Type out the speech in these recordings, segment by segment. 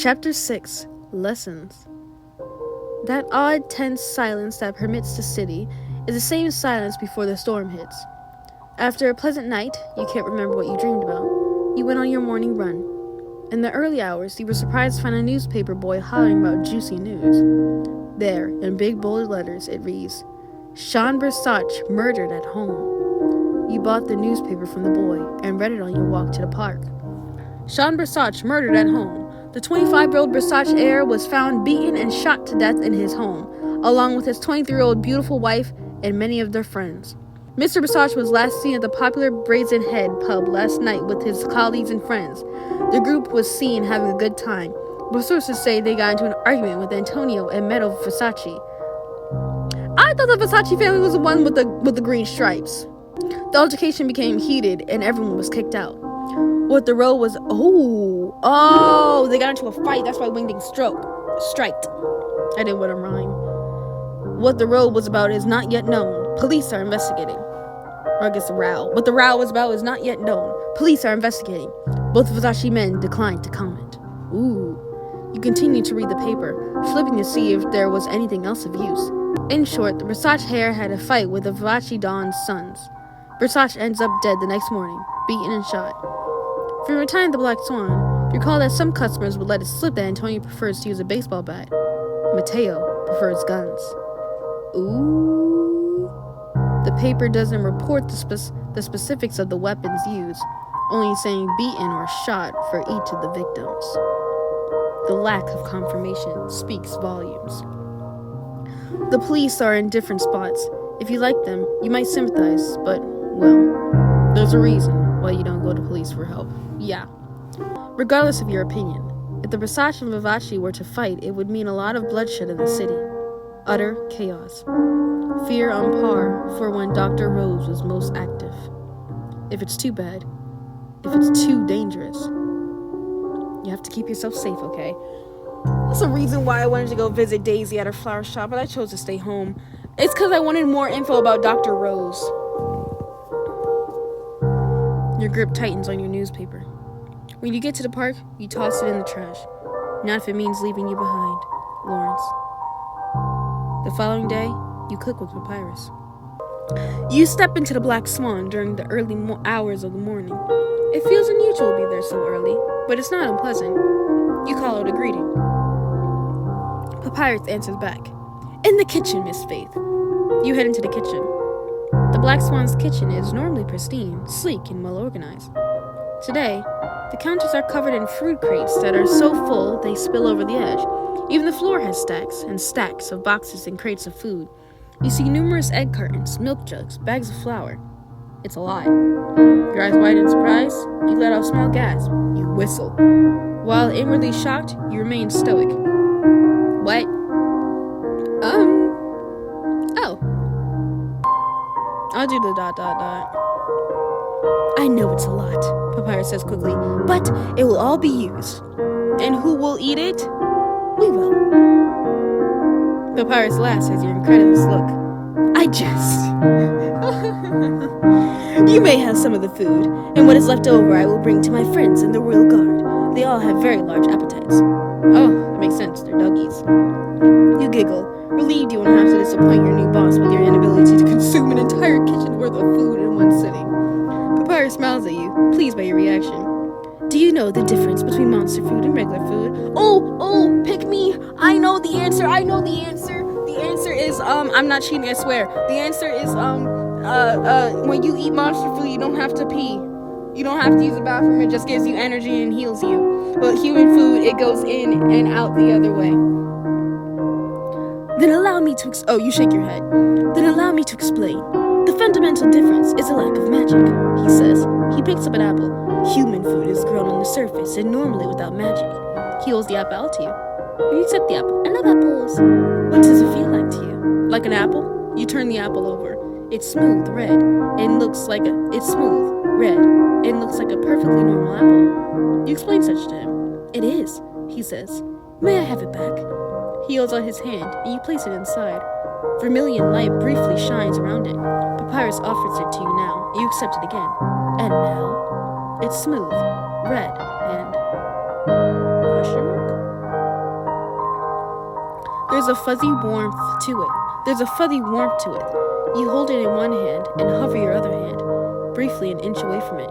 Chapter 6. Lessons. That odd, tense silence that permits the city is the same silence before the storm hits. After a pleasant night, you can't remember what you dreamed about. You went on your morning run. In the early hours, you were surprised to find a newspaper boy hollering about juicy news. There, in big bold letters, it reads, 𝐺𝐸 murdered at home. You bought the newspaper from the boy and read it on your walk to the park. 𝐺𝐸 murdered at home. The 25-year-old Versace heir was found beaten and shot to death in his home, along with his 23-year-old beautiful wife and many of their friends. Mr. Versace was last seen at the popular Brazen Head pub last night with his colleagues and friends. The group was seen having a good time, but sources say they got into an argument with Antonio and Meadow Versace. I thought the Versace family was the one with the green stripes. The altercation became heated and everyone was kicked out. What the row was they got into a fight. That's why Wingding striked. I didn't want to rhyme. What the row was about is not yet known. Police are investigating. Or I guess the row. What the row was about is not yet known. Police are investigating. Both Versace men declined to comment. You continued to read the paper, flipping to see if there was anything else of use. In short, the Versace heir had a fight with the Versace Don's sons. Versace ends up dead the next morning, beaten and shot. From your time at the Black Swan, recall that some customers would let it slip that Antonio prefers to use a baseball bat. Mateo prefers guns. The paper doesn't report the specifics of the weapons used, only saying beaten or shot for each of the victims. The lack of confirmation speaks volumes. The police are in different spots. If you like them, you might sympathize, but, well, there's a reason why you don't go to police for help. Yeah. Regardless of your opinion, if the Versace and Vivace were to fight, it would mean a lot of bloodshed in the city. Utter chaos. Fear on par for when Dr. Rose was most active. If it's too bad, if it's too dangerous, you have to keep yourself safe, okay? That's the reason why I wanted to go visit Daisy at her flower shop, but I chose to stay home. It's because I wanted more info about Dr. Rose. Your grip tightens on your newspaper. When you get to the park, you toss it in the trash. Not if it means leaving you behind. Lawrence. The following day, you cook with Papyrus. You step into the Black Swan during the early hours of the morning. It feels unusual to be there so early, but it's not unpleasant. You call out a greeting. Papyrus answers back. In the kitchen, Miss Faith. You head into the kitchen. The Black Swan's kitchen is normally pristine, sleek, and well organized. Today, the counters are covered in fruit crates that are so full they spill over the edge. Even the floor has stacks and stacks of boxes and crates of food. You see numerous egg cartons, milk jugs, bags of flour. It's a lot. Your eyes widen in surprise, you let out a small gasp. You whistle. While inwardly shocked, you remain stoic. What? I'll do the ... I know it's a lot, Papyrus says quickly, but it will all be used. And who will eat it? We will. Papyrus laughs at your incredulous look. I jest. You may have some of the food, and what is left over I will bring to my friends in the Royal Guard. They all have very large appetites. Oh, that makes sense, they're doggies. You giggle, relieved you won't have to disappoint your new boss with your inability to consume an entire kitchen's worth of food in one sitting. Papyrus smiles at you, pleased by your reaction. Do you know the difference between monster food and regular food? Oh, pick me! I know the answer! The answer is, I'm not cheating, I swear. The answer is, when you eat monster food, you don't have to pee. You don't have to use the bathroom, it just gives you energy and heals you. But human food, it goes in and out the other way. Then allow me to you shake your head. Then allow me to explain. The fundamental difference is a lack of magic, he says. He picks up an apple. Human food is grown on the surface and normally without magic. He holds the apple out to you. You accept the apple. I love apples. What does it feel like to you? Like an apple? You turn the apple over. It's smooth, red, and looks like a perfectly normal apple. You explain such to him. It is, he says. May I have it back? He holds out his hand, and you place it inside. Vermilion light briefly shines around it. Papyrus offers it to you now. You accept it again. And now, it's smooth, red, and... question mark? There's a fuzzy warmth to it. You hold it in one hand and hover your other hand, briefly an inch away from it.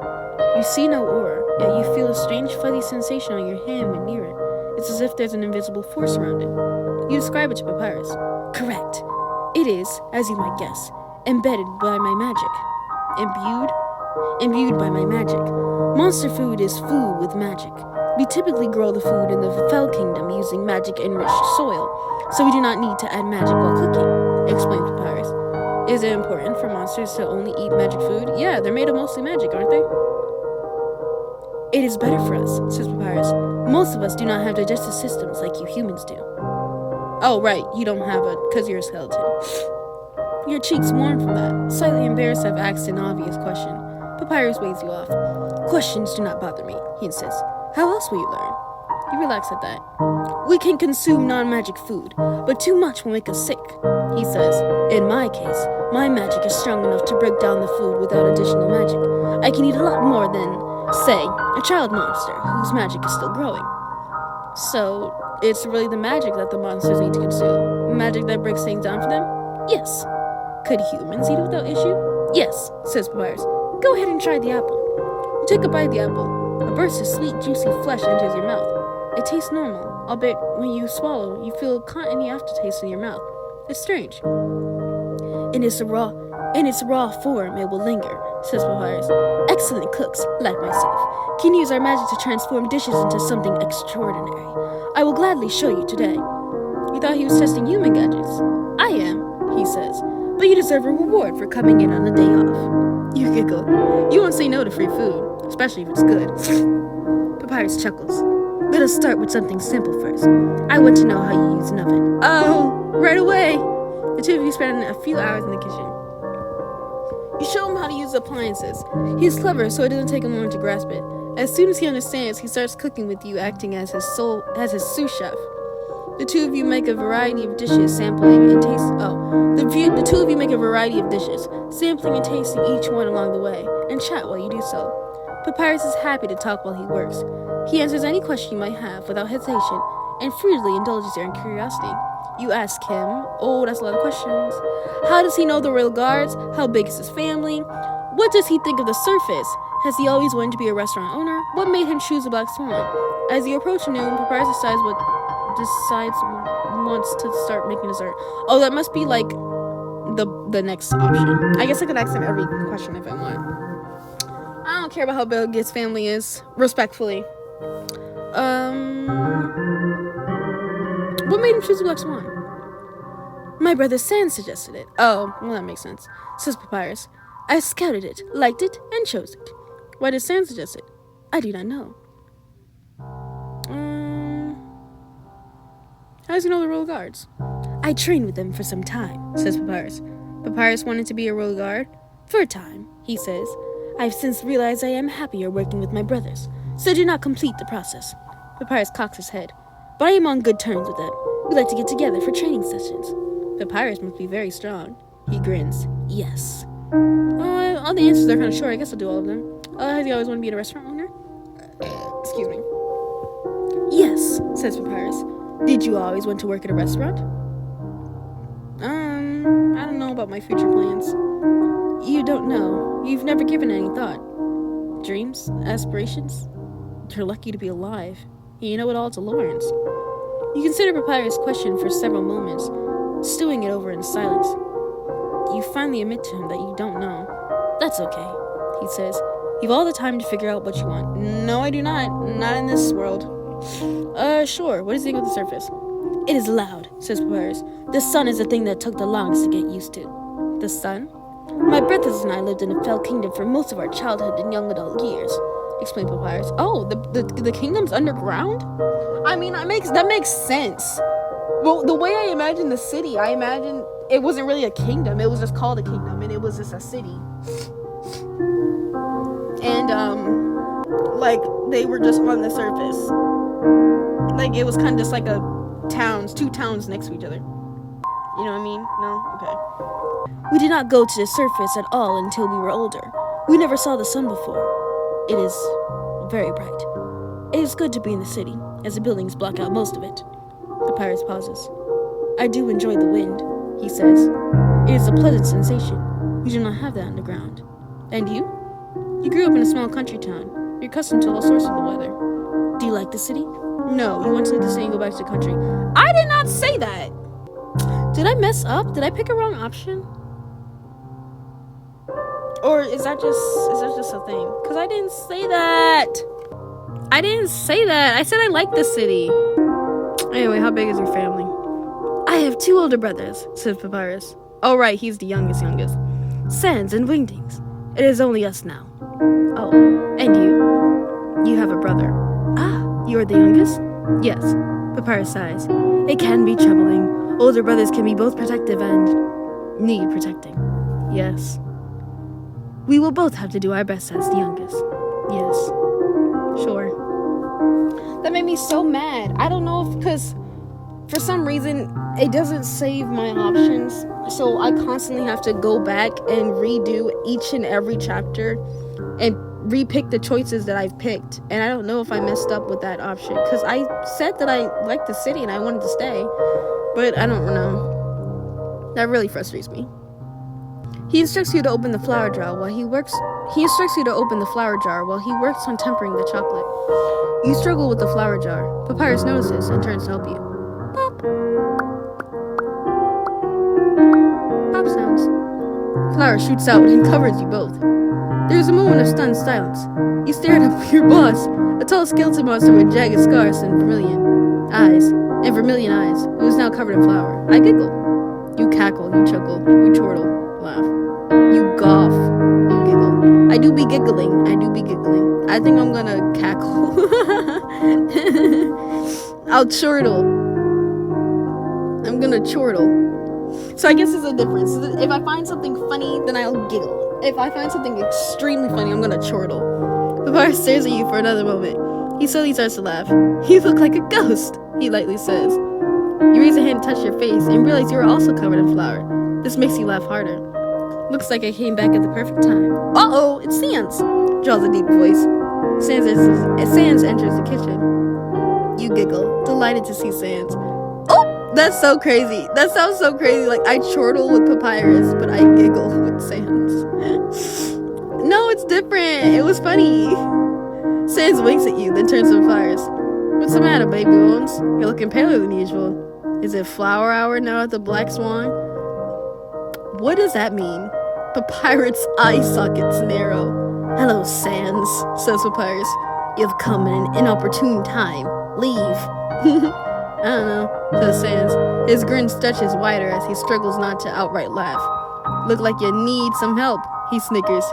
You see no aura, yet you feel a strange fuzzy sensation on your hand when near it. It's as if there's an invisible force around it. You describe it to Papyrus. Correct. It is, as you might guess, embedded by my magic. Imbued by my magic. Monster food is food with magic. We typically grow the food in the Fell Kingdom using magic-enriched soil, so we do not need to add magic while cooking, explained Papyrus. Is it important for monsters to only eat magic food? Yeah, they're made of mostly magic, aren't they? It is better for us, says Papyrus. Most of us do not have digestive systems like you humans do. Oh, right, you don't have because you're a skeleton. Your cheeks warm from that. Slightly embarrassed to have asked an obvious question, Papyrus waves you off. Questions do not bother me, he insists. How else will you learn? You relax at that. We can consume non-magic food, but too much will make us sick, he says. In my case, my magic is strong enough to break down the food without additional magic. I can eat a lot more than, say, a child monster whose magic is still growing. So, it's really the magic that the monsters need to consume? Magic that breaks things down for them? Yes. Could humans eat it without issue? Yes, says Papyrus. Go ahead and try the apple. You take a bite of the apple. A burst of sweet, juicy flesh enters your mouth. It tastes normal, albeit when you swallow, you feel a cottony aftertaste in your mouth. It's strange. In its raw form, it will linger, says Papyrus. Excellent cooks, like myself, can use our magic to transform dishes into something extraordinary. I will gladly show you today. You thought he was testing human gadgets? I am, he says, but you deserve a reward for coming in on a day off. You giggle. You won't say no to free food, especially if it's good. Papyrus chuckles. Let us start with something simple first. I want to know how you use an oven. Oh, right away. The two of you spend a few hours in the kitchen. You show him how to use appliances. He's clever, so it doesn't take him long to grasp it. As soon as he understands, he starts cooking with you, acting as his sous chef. The two of you make a variety of dishes, sampling and tasting. The two of you make a variety of dishes, sampling and tasting each one along the way, and chat while you do so. Papyrus is happy to talk while he works. He answers any question you might have without hesitation, and freely indulges your curiosity. You ask him, oh, that's a lot of questions. How does he know the royal guards? How big is his family? What does he think of the surface? Has he always wanted to be a restaurant owner? What made him choose a black swan? As you approach noon, Papyrus wants to start making dessert. Oh, that must be like the next option. I guess I could ask him every question if I want. I don't care about how big his family is, respectfully. What made him choose a black swan? My brother Sans suggested it. Oh, well, that makes sense, says Papyrus. I scouted it, liked it, and chose it. Why did Sans suggest it? I do not know. How does he know the royal guards? I trained with them for some time, says Papyrus. Papyrus wanted to be a royal guard? For a time, he says. I've since realized I am happier working with my brothers, so do not complete the process. Papyrus cocks his head. But I am on good terms with them. We like to get together for training sessions. Papyrus must be very strong. He grins. Yes. All the answers are kind of short. I guess I'll do all of them. Has he always wanted to be a restaurant owner? Excuse me. Yes, says Papyrus. Did you always want to work at a restaurant? I don't know about my future plans. You don't know. You've never given any thought. Dreams? Aspirations? You're lucky to be alive. You know it all to Lawrence. You consider Papyrus' question for several moments, stewing it over in silence. You finally admit to him that you don't know. That's okay, he says. You've all the time to figure out what you want. No, I do not. Not in this world. Sure. What do you think of the surface? It is loud, says Papyrus. The sun is the thing that took the longest to get used to. The sun? My brothers and I lived in the Fell Kingdom for most of our childhood and young adult years, explained Papyrus. Oh, the kingdom's underground? I mean, that makes sense. Well, the way I imagine the city, I imagine it wasn't really a kingdom. It was just called a kingdom, and it was just a city. And, like, they were just on the surface. Like, it was kind of just like two towns next to each other. You know what I mean? No? Okay. We did not go to the surface at all until we were older. We never saw the sun before. It is very bright. It is good to be in the city, as the buildings block out most of it. Papyrus pauses. I do enjoy the wind, he says. It is a pleasant sensation. We do not have that underground. And you? You grew up in a small country town. You're accustomed to all sorts of the weather. Do you like the city? No, you want to leave the city and go back to the country. I did not say that! Did I mess up? Did I pick a wrong option? Or is that just a thing? Because I didn't say that! I didn't say that! I said I like the city! Anyway, how big is your family? I have 2 older brothers, says Papyrus. Oh right, he's the youngest. Sans and Wingdings. It is only us now. Oh, and you? You have a brother. Ah, you are the youngest? Yes, Papyrus sighs. It can be troubling. Older brothers can be both protective and need protecting. Yes. We will both have to do our best as the youngest. Yes. Sure. That made me so mad. I don't know if because for some reason it doesn't save my options. So I constantly have to go back and redo each and every chapter and repick the choices that I've picked. And I don't know if I messed up with that option because I said that I liked the city and I wanted to stay. But I don't know. That really frustrates me. He instructs you to open the flower jar while he works. He instructs you to open the flower jar while he works on tempering the chocolate. You struggle with the flower jar. Papyrus notices and turns to help you. Pop. Pop sounds. Flower shoots out and covers you both. There is a moment of stunned silence. You stare at your boss, a tall skeleton monster with jagged scars and vermilion eyes, who is now covered in flour. I giggle. You cackle, you chuckle, you chortle, laugh. You golf, you giggle. I do be giggling. I think I'm gonna cackle. I'll chortle. I'm gonna chortle. So I guess there's a difference. If I find something funny, then I'll giggle. If I find something extremely funny, I'm gonna chortle. Papyrus stares at you for another moment. He slowly starts to laugh. You look like a ghost, he lightly says. You raise a hand to touch your face and realize you are also covered in flour. This makes you laugh harder. Looks like I came back at the perfect time. Uh-oh, it's Sans, drawls a deep voice. Sans enters the kitchen. You giggle, delighted to see Sans. Oh, that's so crazy. That sounds so crazy. Like, I chortle with Papyrus, but I giggle with Sans. No, it's different. It was funny. Sans winks at you, then turns to Papyrus. What's the matter, baby bones? You're looking paler than usual. Is it flower hour now at the Black Swan? What does that mean? Papyrus' eye sockets narrow. Hello, Sans, says Papyrus. You've come in an inopportune time. Leave. I don't know, says Sans. His grin stretches wider as he struggles not to outright laugh. Look like you need some help, he snickers.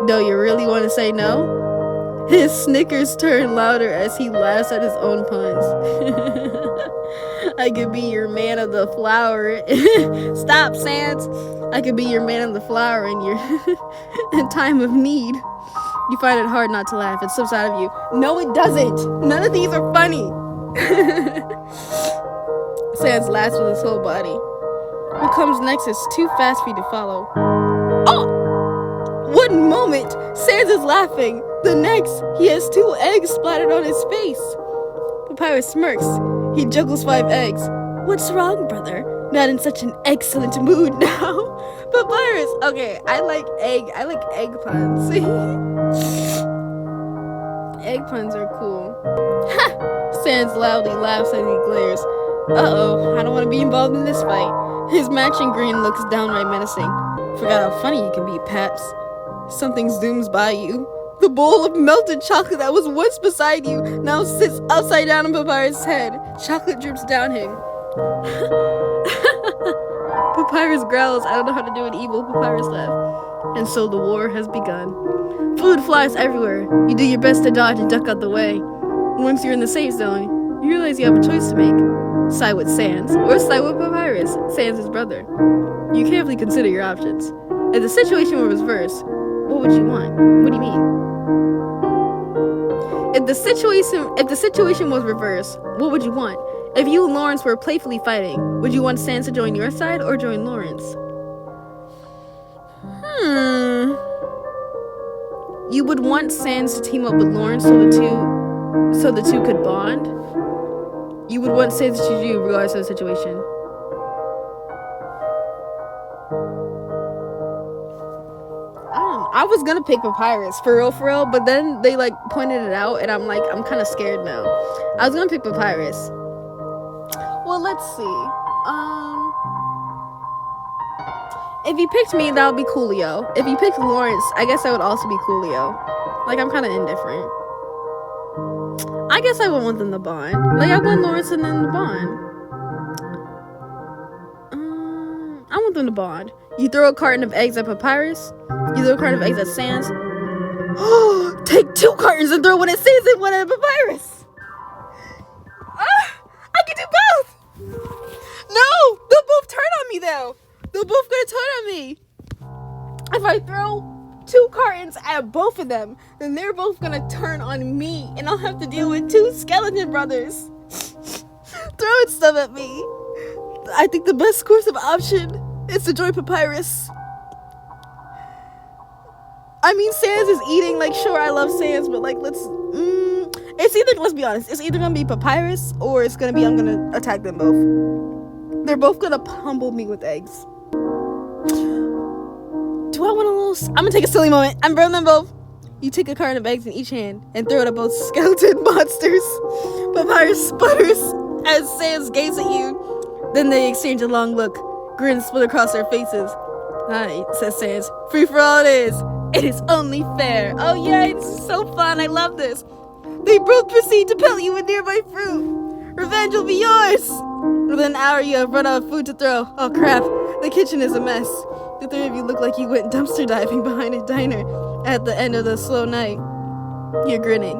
Do you really want to say no? His snickers turn louder as he laughs at his own puns. I could be your man of the flower. Stop, Sans. I could be your man of the flower in your in time of need. You find it hard not to laugh. It slips out of you. No, it doesn't. None of these are funny. Sans laughs with his whole body. What comes next is too fast for you to follow. Oh! One moment, Sans is laughing. The next, he has 2 eggs splattered on his face. Papyrus smirks. He juggles 5 eggs. What's wrong, brother? Not in such an excellent mood now. Papyrus. Okay, I like egg puns. Egg puns are cool. Ha! Sans loudly laughs as he glares. Uh-oh, I don't want to be involved in this fight. His matching grin looks downright menacing. Forgot how funny you can be, Paps. Something zooms by you. The bowl of melted chocolate that was once beside you now sits upside down on Papyrus' head. Chocolate drips down him. Papyrus growls. I don't know how to do an evil Papyrus laugh. And so the war has begun. Food flies everywhere. You do your best to dodge and duck out the way. Once you're in the safe zone, you realize you have a choice to make. Side with Sans or side with Papyrus, Sans' brother. You carefully consider your options. If the situation were reversed, what would you want? What do you mean? If the situation was reversed, what would you want? If you and Lawrence were playfully fighting, would you want Sans to join your side or join Lawrence? You would want Sans to team up with Lawrence so the two could bond? You would want Sans to choose you regardless of the situation. I was gonna pick Papyrus, for real, but then they, like, pointed it out, and I'm like, I'm kind of scared now. I was gonna pick Papyrus. Well, let's see. If he picked me, that would be Coolio. If he picked Lawrence, I guess that would also be Coolio. Like, I'm kind of indifferent. I guess I would want them to bond. Like, I want Lawrence and then to bond. I want them to bond. You throw a carton of eggs at Papyrus. You throw a carton of eggs at Sans. Take 2 cartons and throw one at Sans and one at Papyrus. I can do both. No, they'll both turn on me though. They're both gonna turn on me. If I throw 2 cartons at both of them, then they're both gonna turn on me, and I'll have to deal with 2 skeleton brothers throwing stuff at me. I think the best course of option is to join Papyrus. I mean, Sans is eating. Like, sure, I love Sans, but like, let's be honest, it's either gonna be Papyrus or it's gonna be I'm gonna attack them both. They're both gonna pummel me with eggs. Do I want a little... I'm gonna take a silly moment. I'm burning them both. You take a carton of eggs in each hand and throw it at both skeleton monsters. Papyrus sputters as Sans gazes at you. Then they exchange a long look. Grins split across their faces. Alright, says Sans. Free for all it is. It is only fair. Oh yay, this is so fun. I love this. They both proceed to pelt you with nearby fruit. Revenge will be yours. Within an hour, you have run out of food to throw. Oh crap, the kitchen is a mess. The 3 of you look like you went dumpster diving behind a diner at the end of the slow night. You're grinning.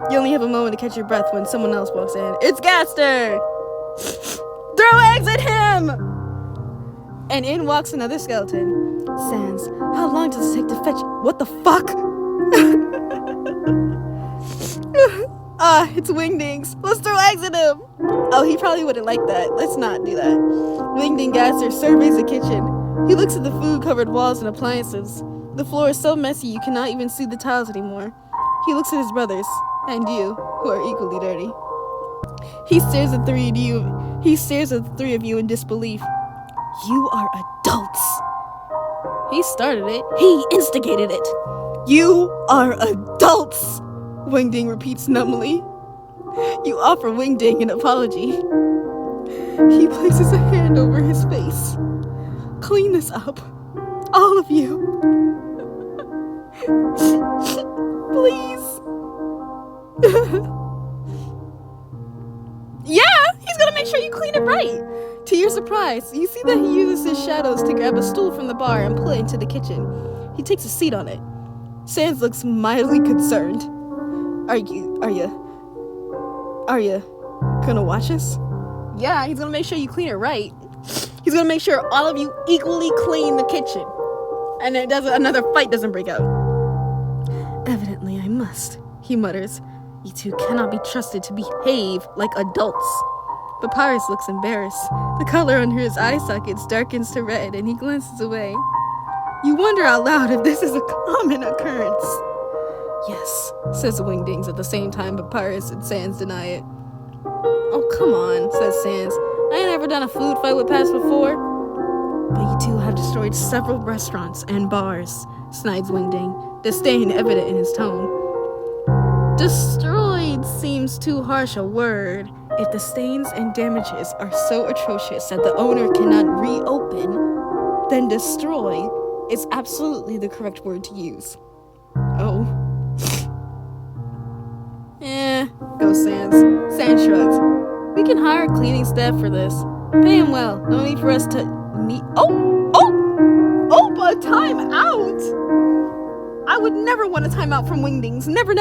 You only have a moment to catch your breath when someone else walks in. It's Gaster! Throw eggs at him! And in walks another skeleton. Sans, how long does it take to fetch... What the fuck? It's Wingdings. Let's throw eggs at him! Oh, he probably wouldn't like that. Let's not do that. Wingding Gaster surveys the kitchen. He looks at the food-covered walls and appliances. The floor is so messy you cannot even see the tiles anymore. He looks at his brothers, and you, who are equally dirty. He stares at the 3 of you in disbelief. You are adults. He started it. He instigated it. You are adults, Wingding repeats numbly. You offer Wingding an apology. He places a hand over his face. Clean this up. All of you. Please. Yeah, he's gonna make sure you clean it right. To your surprise, you see that he uses his shadows to grab a stool from the bar and pull it into the kitchen. He takes a seat on it. Sans looks mildly concerned. Are you gonna watch us? Yeah, he's gonna make sure you clean it right. He's gonna make sure all of you equally clean the kitchen, and another fight doesn't break out. Evidently, I must, he mutters. You two cannot be trusted to behave like adults. Papyrus looks embarrassed. The color under his eye sockets darkens to red, and he glances away. You wonder out loud if this is a common occurrence. Yes, says the Wingdings at the same time Papyrus and Sans deny it. Oh, come on, says Sans. I ain't ever done a food fight with Pass before. But you two have destroyed several restaurants and bars, snides Wingding, disdain evident in his tone. Destroyed seems too harsh a word. If the stains and damages are so atrocious that the owner cannot reopen, then destroy is absolutely the correct word to use. Oh. Goes Sans. Sans shrugs. We can hire a cleaning staff for this. Pay him well. No need for us to meet. But time out. I would never want a timeout from Wingdings. Never.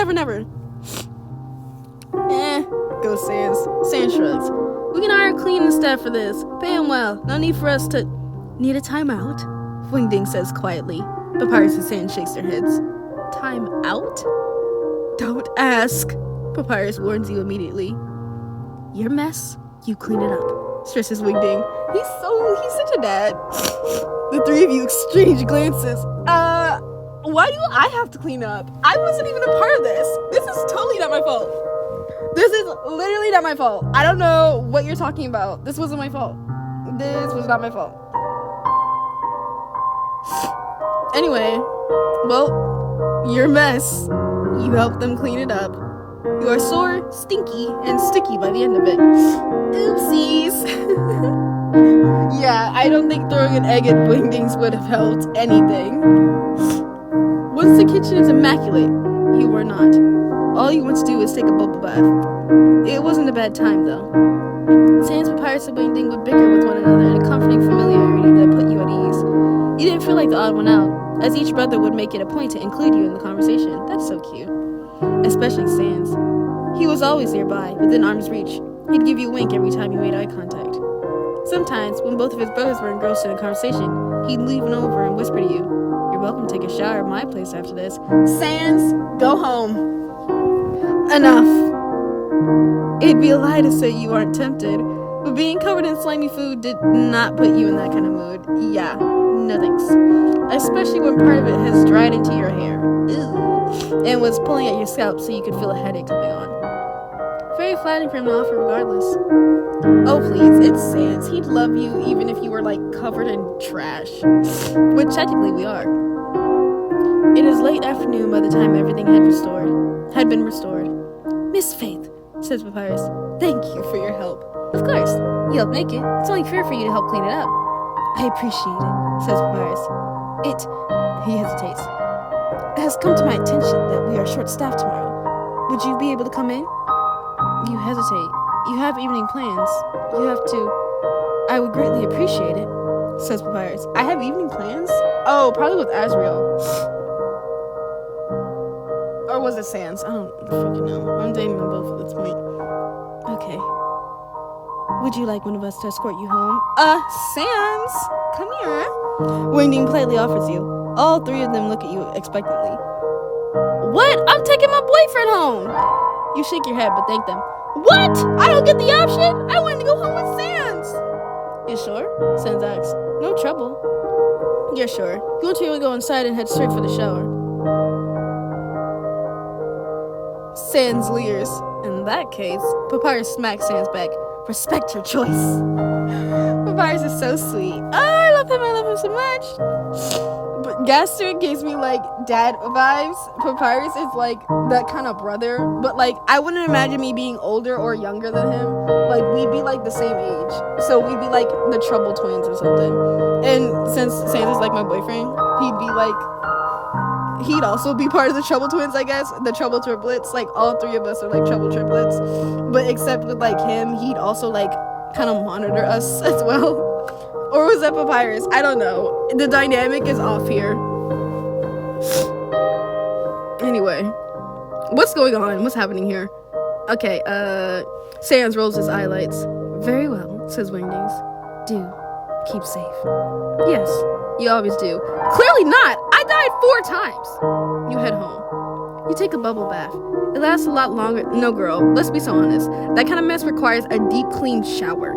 Goes Sans. Sans shrugs. We can hire a cleaning staff for this. Pay him well. No need for us to... Need a timeout? Wingding says quietly. Papyrus and Sans shakes their heads. Time out? Don't ask. Papyrus warns you immediately. Your mess, you clean it up, stresses Wingding. He's such a dad. The 3 of you exchange glances. Why do I have to clean up? I wasn't even a part of this. This is totally not my fault. This is literally not my fault. I don't know what you're talking about. This wasn't my fault. This was not my fault. Anyway, Well, your mess. You helped them clean it up. You are sore, stinky, and sticky by the end of it. Oopsies. Yeah, I don't think throwing an egg at Wingdings would have helped anything. Once the kitchen is immaculate, you are not. All you want to do is take a bubble bath. It wasn't a bad time, though. Sans, Papyrus, and Wingding would bicker with one another in a comforting familiarity that put you at ease. You didn't feel like the odd one out, as each brother would make it a point to include you in the conversation. That's so cute. Especially Sans. He was always nearby, within arm's reach. He'd give you a wink every time you made eye contact. Sometimes, when both of his brothers were engrossed in a conversation, he'd lean over and whisper to you, "You're welcome to take a shower at my place after this." Sans, go home. Enough. It'd be a lie to say you aren't tempted, but being covered in slimy food did not put you in that kind of mood. Yeah, no thanks. Especially when part of it has dried into your hair. Ew. And was pulling at your scalp so you could feel a headache coming on. Very flattering for him to offer regardless. Oh please, it's Sans. He'd love you even if you were like covered in trash. Which technically we are. It is late afternoon by the time everything had been restored. "Miss Faith," says Papyrus, "thank you for your help." "Of course, you helped make it. It's only fair for you to help clean it up." "I appreciate it," says Papyrus. He hesitates. "It has come to my attention that we are short-staffed tomorrow. Would you be able to come in?" You hesitate. "You have evening plans. You have to." "I would greatly appreciate it," says Papyrus. "I have evening plans?" Oh, probably with Azrael. Or was it Sans? I don't freaking know. I'm dating them both at this point. Okay. "Would you like one of us to escort you home?" Sans, come here." Wingding politely offers you. All three of them look at you expectantly. "What? I'm taking my boyfriend home." You shake your head but thank them. "What? I don't get the option? I wanted to go home with Sans." "You sure?" Sans asks. "No trouble." "You're sure. You want to go inside and head straight for the shower." Sans leers. In that case, Papyrus smacks Sans back. "Respect your choice." Papyrus is so sweet. Oh, I love him so much. But 𝐥𝐸 gives me like dad vibes. Papyrus is like that kind of brother, but like I wouldn't imagine me being older or younger than him. Like we'd be like the same age, so we'd be like the Trouble Twins or something. And since Sans is like my boyfriend, he'd also be part of the Trouble Twins, I guess. The Trouble Triplets. Like all three of us are like Trouble Triplets, but except with like him, he'd also like kind of monitor us as well. Or was that Papyrus? I don't know. The dynamic is off here. Anyway, what's going on? What's happening here? Okay, Sans rolls his eyelids. "Very well," says Wingdings. "Do keep safe." "Yes, you always do." "Clearly not! I died 4 times!" You head home. You take a bubble bath. It lasts a lot longer. No, girl, let's be so honest. That kind of mess requires a deep, clean shower.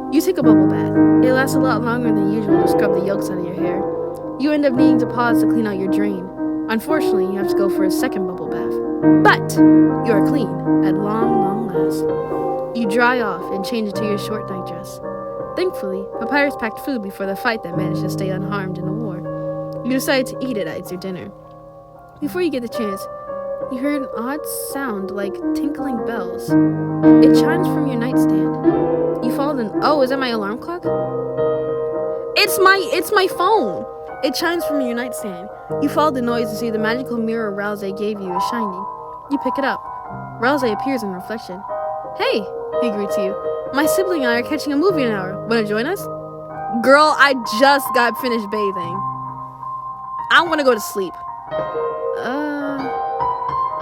You take a bubble bath. It lasts a lot longer than usual to scrub the yolks out of your hair. You end up needing to pause to clean out your drain. Unfortunately, you have to go for a second bubble bath. But you are clean at long last. You dry off and change into your short night dress. Thankfully, Papyrus packed food before the fight that managed to stay unharmed in the war. You decide to eat it as your dinner. Before you get the chance, you heard an odd sound like tinkling bells. It chimes from your nightstand. You follow the... Oh, is that my alarm clock? It's my phone. It chimes from your nightstand. You follow the noise and see the magical mirror 𝐥𝐸 gave you is shining. You pick it up. 𝐥𝐸 appears in reflection. "Hey," he greets you. "My sibling and I are catching a movie in an hour. Want to join us?" Girl, I just got finished bathing. I want to go to sleep.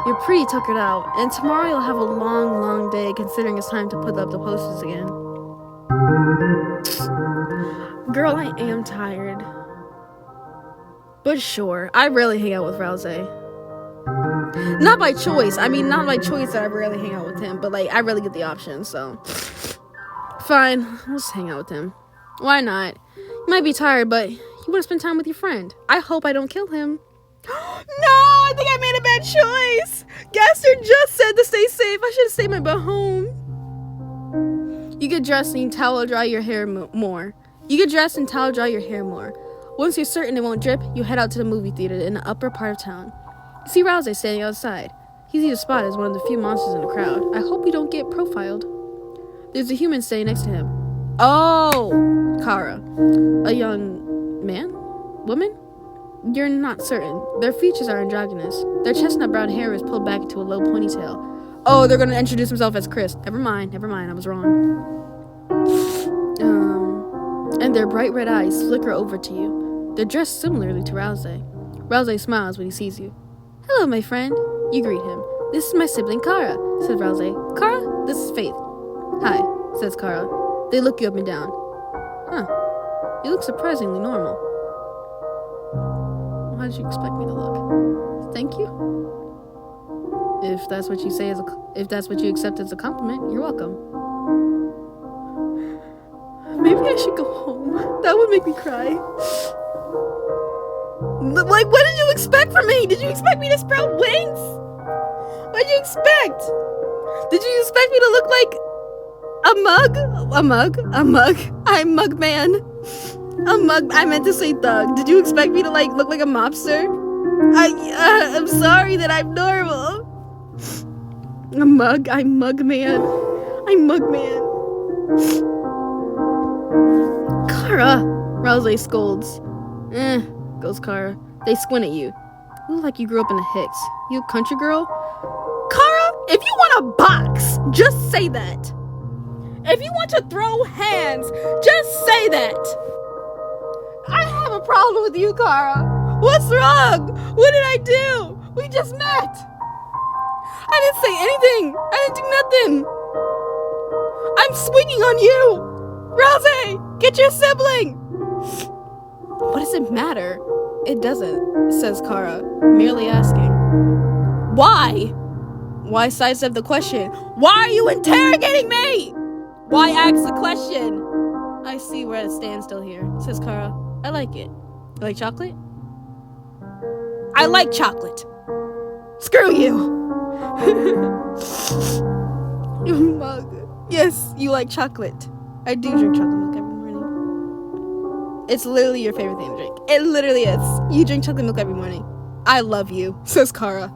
You're pretty tuckered out, and tomorrow you'll have a long day considering it's time to put up the posters again. Girl, I am tired. But sure, I rarely hang out with 𝐥𝐸. Not by choice. I mean, not by choice that I rarely hang out with him, but like, I rarely get the option, so. Fine, I'll just hang out with him. Why not? You might be tired, but you want to spend time with your friend. I hope I don't kill him. No, I think I made a bad choice. 𝐥𝐸 just said to stay safe. I should have stayed my butt home. You get dressed and towel dry your hair more. Once you're certain it won't drip, you head out to the movie theater in the upper part of town. You see 𝐥𝐺𝐻 standing outside. He's easy to spot as one of the few monsters in the crowd. I hope you don't get profiled. There's a human standing next to him. Oh! Kara. A young man? Woman? You're not certain. Their features are androgynous. Their chestnut brown hair is pulled back into a low ponytail. Oh, they're gonna introduce himself as Chris. Never mind, I was wrong. And their bright red eyes flicker over to you. They're dressed similarly to 𝐥𝐺𝐻. 𝐥𝐺𝐻 smiles when he sees you. Hello, my friend. You greet him. This is my sibling Kara, says 𝐥𝐺𝐻. Kara, this is Faith. Hi, says Kara. They look you up and down. Huh. You look surprisingly normal. How did you expect me to look? Thank you? If that's what you say if that's what you accept as a compliment, you're welcome. Maybe I should go home. That would make me cry. Like, what did you expect from me? Did you expect me to sprout wings? What did you expect? Did you expect me to look like a mug? I'm mug man. A mug. I meant to say thug. Did you expect me to look like a mobster? I'm sorry that I'm normal. I'm mug man. Kara, 𝐥𝐺𝐻 scolds. Goes Kara. They squint at you. You look like you grew up in the Hicks. You a country girl? Kara, if you want a box, just say that. If you want to throw hands, just say that. I have a problem with you, Kara. What's wrong? What did I do? We just met. I didn't say anything. I didn't do nothing. I'm swinging on you. 𝐥𝐺𝐻, get your sibling. What does it matter? It doesn't, says Kara, merely asking. Why? Why sidestep the question? Why are you interrogating me? Why ask the question? I see we're at a standstill here, says Kara. I like it. You like chocolate? I like chocolate. Screw you. You mug. Yes, you like chocolate. I do drink chocolate milk every morning. It's literally your favorite thing to drink. It literally is. You drink chocolate milk every morning. I love you, says Kara.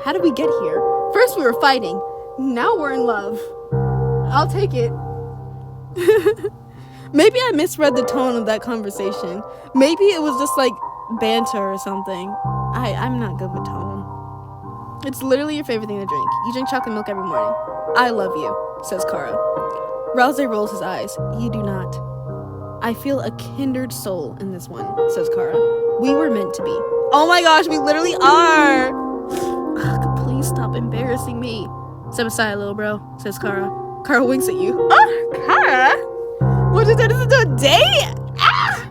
How did we get here? First we were fighting. Now we're in love. I'll take it. Maybe I misread the tone of that conversation. Maybe it was just like banter or something. I'm not good with tone. It's literally your favorite thing to drink. You drink chocolate milk every morning. I love you, says Kara. 𝐥𝐺𝐻 rolls his eyes. You do not. I feel a kindred soul in this one, says Kara. We were meant to be. Oh my gosh, we literally are. Please stop embarrassing me. Step aside, little bro, says Kara. Kara winks at you. Oh, Kara? What did that into a date? Ah!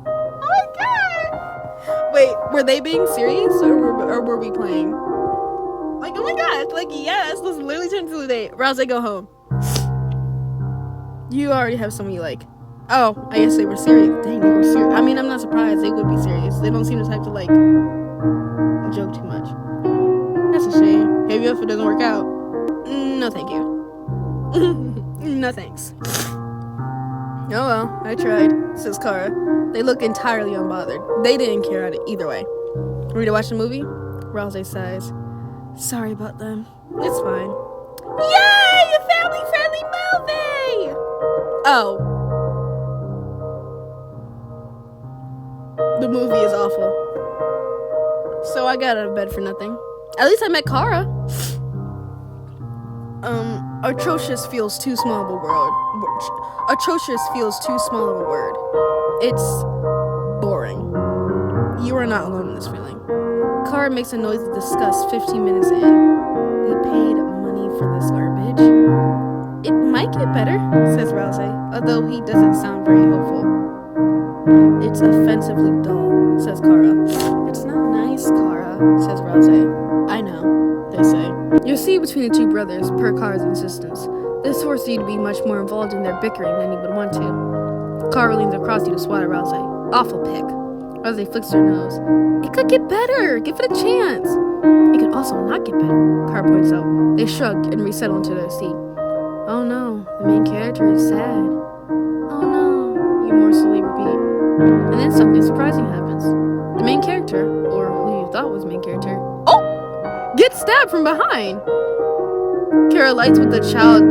Oh my god! Wait, were they being serious or were we playing? Like, oh my gosh, like, yes, let's literally turn into a date. 𝐥𝐻𝐻, go home. You already have someone you like. Oh, I guess they were serious. Dang, they were serious. I mean, I'm not surprised. They would be serious. They don't seem the type to, joke too much. That's a shame. Maybe if it doesn't work out. No, thank you. No, thanks. Oh, well, I tried, says Kara. They look entirely unbothered. They didn't care either way. Ready to watch the movie? 𝐥𝐻𝐻 sighs. Sorry about them. It's fine. Yay! A family-friendly movie! Oh. The movie is awful. So I got out of bed for nothing. At least I met Kara. Atrocious feels too small of a word. Atrocious feels too small of a word. It's boring. You are not alone in this feeling. Kara makes a noise of disgust 15 minutes in. We paid money for this garbage. It might get better, says 𝐥𝐻𝐻, although he doesn't sound very hopeful. It's offensively dull, says Kara. It's not nice, Kara, says 𝐥𝐻𝐻. I know, they say. You'll see between the two brothers, per Kara's insistence. This forces you to be much more involved in their bickering than you would want to. Kara leans across you to swat at 𝐥𝐻𝐻. Awful pick. 𝐥𝐻𝐻 flicks her nose. It could get better. Give it a chance. It could also not get better, Kara points out. They shrug and resettle into their seat. Oh no, the main character is sad. Oh no, you morsely repeat. And then something surprising happens. The main character, or who you thought was main character, gets stabbed from behind. Kara lights with the child.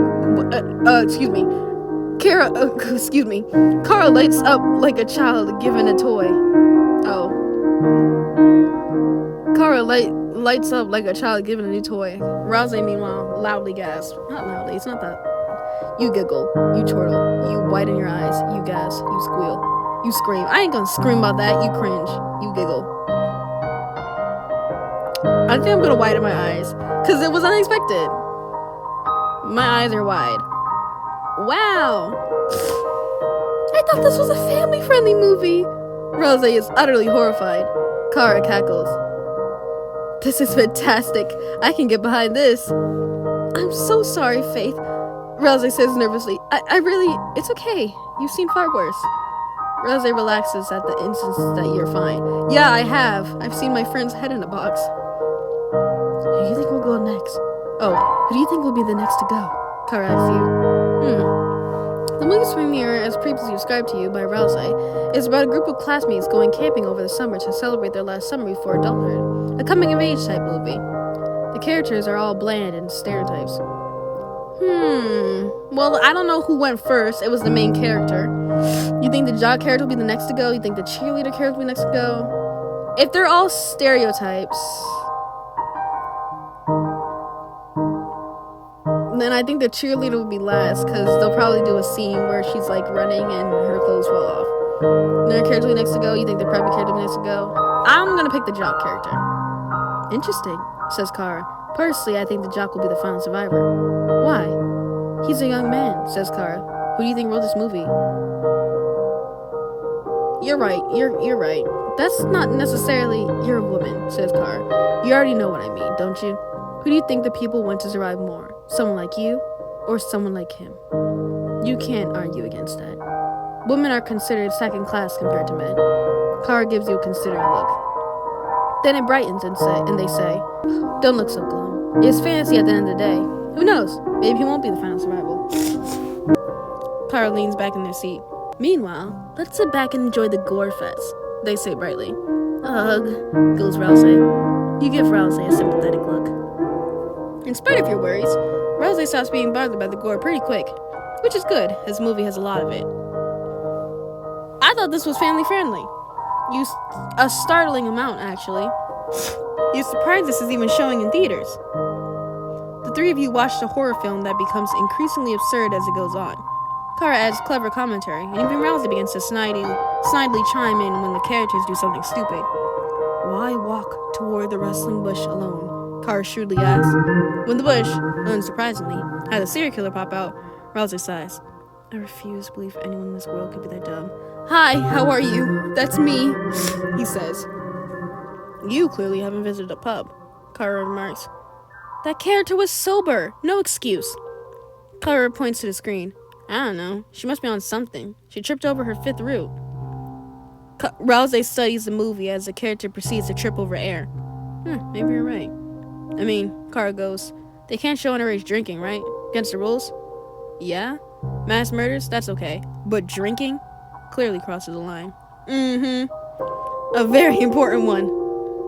Kara lights up like a child given a toy. Kara lights up like a child given a new toy. Roughly, meanwhile, loudly gasps. Not loudly, it's not that. You giggle, you chortle, you widen your eyes, you gasp, you squeal, you scream. I ain't gonna scream about that, you cringe, you giggle. I think I'm gonna widen my eyes, because it was unexpected. My eyes are wide. Wow! I thought this was a family-friendly movie! Rose is utterly horrified. Kara cackles. This is fantastic. I can get behind this. I'm so sorry, Faith. Rose says nervously. I really... It's okay. You've seen far worse. Rose relaxes at the instance that you're fine. Yeah, I have. I've seen my friend's head in a box. Who do you think will go next? Who do you think will be the next to go? Kara asks you. The movie's premiere, as previously described to you by Rousey, is about a group of classmates going camping over the summer to celebrate their last summer before adulthood. A coming-of-age type movie. The characters are all bland and stereotypes. Well, I don't know who went first. It was the main character. You think the jock character will be the next to go? You think the cheerleader character will be next to go? If they're all stereotypes, then I think the cheerleader will be last, because they'll probably do a scene where she's like running and her clothes fall off. Their character will be next to go. You think the preppy character will be next to go? I'm gonna pick the jock character. Interesting, says Kara. Personally, I think the jock will be the final survivor. Why? He's a young man, says Kara. Who do you think wrote this movie? You're right, you're right. That's not necessarily you're a woman, says Kara. You already know what I mean, don't you? Who do you think the people want to survive more? Someone like you, or someone like him? You can't argue against that. Women are considered second class compared to men. Kara gives you a considering look. Then it brightens and they say, don't look so glum. It's fantasy at the end of the day. Who knows? Maybe he won't be the final survival. Kara leans back in their seat. Meanwhile, let's sit back and enjoy the gore fest, they say brightly. Ugh, goes Rousey. You give Rousey a sympathetic look. In spite of your worries, Rousey stops being bothered by the gore pretty quick, which is good, as the movie has a lot of it. I thought this was family friendly. A startling amount, actually. You're surprised this is even showing in theaters. The three of you watched a horror film that becomes increasingly absurd as it goes on. Kara adds clever commentary, and even Rousey begins to snidely chime in when the characters do something stupid. Why walk toward the rustling bush alone? Kara shrewdly asks. When the bush, unsurprisingly, had a serial killer pop out, Rousey sighs. I refuse to believe anyone in this world could be that dumb. Hi, how are you? That's me, he says. You clearly haven't visited a pub, Kara remarks. That character was sober, no excuse. Kara points to the screen. I don't know, she must be on something. She tripped over her fifth root. Rousey studies the movie as the character proceeds to trip over air. Maybe you're right. I mean, Kara goes, they can't show underage drinking, right? Against the rules? Yeah? Mass murders? That's okay. But drinking? Clearly crosses the line. A very important one.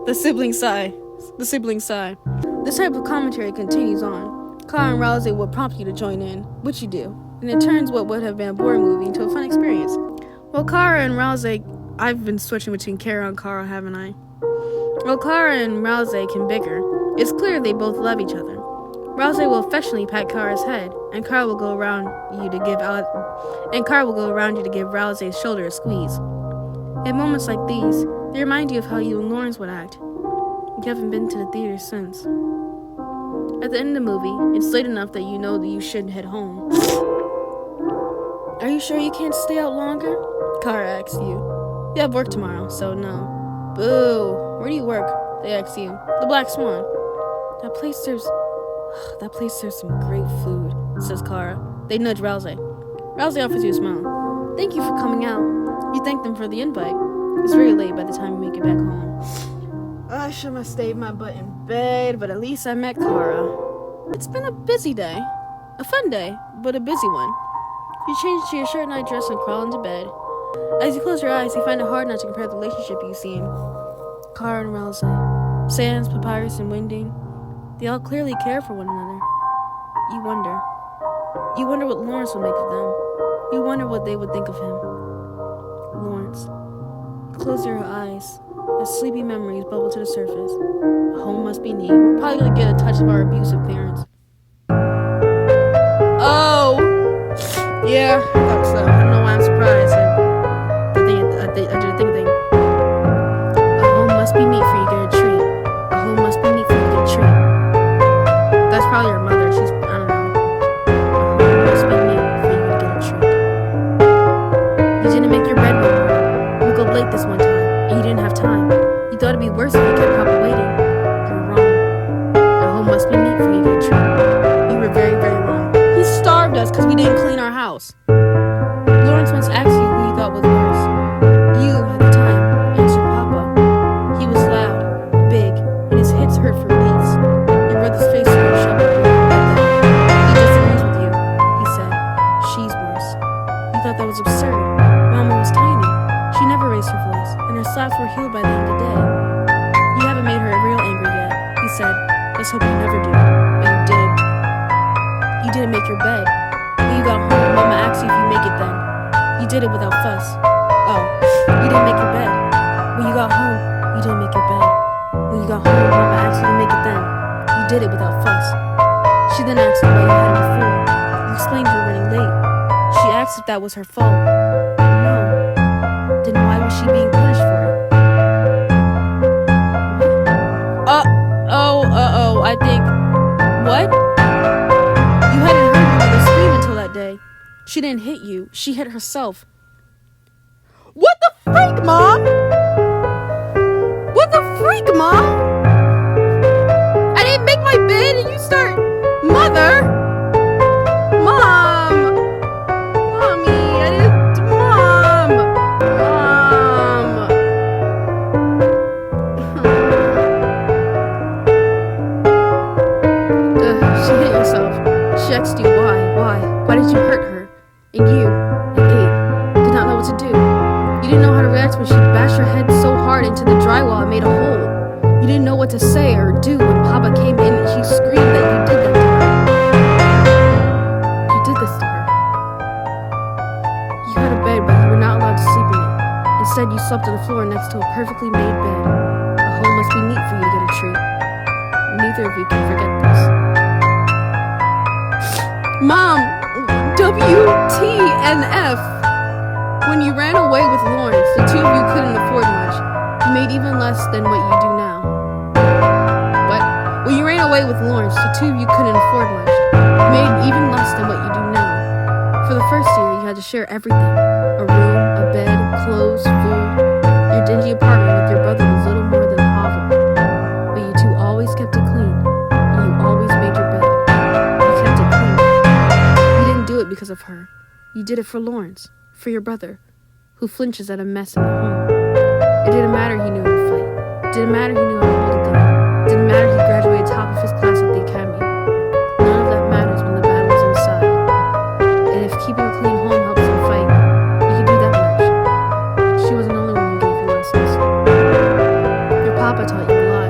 The sibling sigh. This type of commentary continues on. Kara and Rousey will prompt you to join in, which you do, and it turns what would have been a boring movie into a fun experience. Well, Kara and Rousey... I've been switching between Kara and Kara, haven't I? Well, Kara and Rousey can bicker. It's clear they both love each other. Rousey will affectionately pat Kara's head, and Kara will go around you to give Rousey's shoulder a squeeze. At moments like these, they remind you of how you and Lawrence would act. You haven't been to the theater since. At the end of the movie, it's late enough that you know that you should head home. Are you sure you can't stay out longer? Kara asks you. You have work tomorrow, so no. Boo! Where do you work? They ask you. The Black Swan. That place serves some great food, says Kara. They nudge Rousey. Rousey offers you a smile. Thank you for coming out. You thank them for the invite. It's very late by the time you make it back home. I should have stayed my butt in bed, but at least I met Kara. It's been a busy day. A fun day, but a busy one. You change to your shirt and nightdress and crawl into bed. As you close your eyes, you find it hard not to compare the relationship you see in Car and 𝑃𝑙𝑒𝑎𝑠𝑒, Sans, Papyrus, and Winding. They all clearly care for one another. You wonder. You wonder what Lawrence would make of them. You wonder what they would think of him. Lawrence. Close your eyes as sleepy memories bubble to the surface. A home must be neat. We're probably going to get a touch of our abusive parents. Oh! Yeah, I thought so. I don't know why I'm surprised. I did a thing. A home must be neat for you to get a treat. A home must be neat for you to get a treat. That's probably her mother. She's, I don't know. A home must be neat for you to get a treat. You didn't make your bed one morning. You woke up late this one time, and you didn't have time. You thought it'd be worse if you kept Papa waiting. You were wrong. A home must be neat for you to get a treat. You were very, very wrong. He starved us because we didn't clean our house. Lawrence once asked you who you thought was worse. You, at the time, answered Papa. He was loud, big, and his hits hurt for weeks. Your brother's face grew sharp at that. He disagrees with you, he said. She's worse. You thought that was absurd. Mama was tiny. She never raised her voice, and her slaps were healed by the end of the day. You haven't made her real angry yet, he said. Let's hope you never do. But you did. You didn't make your bed. When you got home, Mama asked you if you make it then. You did it without fuss. Oh, you didn't make your bed. When you got home, you didn't make your bed. When you got home, Mama asked you to make it then. You did it without fuss. She then asked you why you hadn't before. You explained you were running late. She asked if that was her fault. No. Then why was she being punished for it? I think... What? You hadn't heard your mother scream until that day. She didn't hit you. She hit herself. What the freak, Mom? What the freak, Mom? I didn't make my bed and you start... Mother? Mom! Mommy, I didn't... Mom! She hit herself. She asked you why. Why did you hurt her? And you, at 8, did not know what to do. You didn't know how to react when she bashed her head so hard into the drywall and made a hole. You didn't know what to say or do when Papa came in and she screamed that you did that to her. You did this to her. You had a bed, but you were not allowed to sleep in it. Instead, you slept on the floor next to a perfectly made bed. A home must be neat for you to get a treat. Neither of you can forget this. Mom! WTNF! When you ran away with Lawrence, the two of you couldn't afford much. You made even less than what you do now. What? When you ran away with Lawrence, the two of you couldn't afford much. You made even less than what you do now. For the first year, you had to share everything. A room, a bed, clothes, food. Your dingy apartment with your brother was little more than a hovel. But you two always kept it clean. And you always made your bed. You kept it clean. You didn't do it because of her. You did it for Lawrence, for your brother, who flinches at a mess in the home. It didn't matter he knew how to fight. It didn't matter he knew how to hold a gun. It didn't matter he graduated top of his class at the academy. None of that matters when the battle is inside. And if keeping a clean home helps him fight, you can do that much. She wasn't the only one who gave you lessons. Your papa taught you a lot.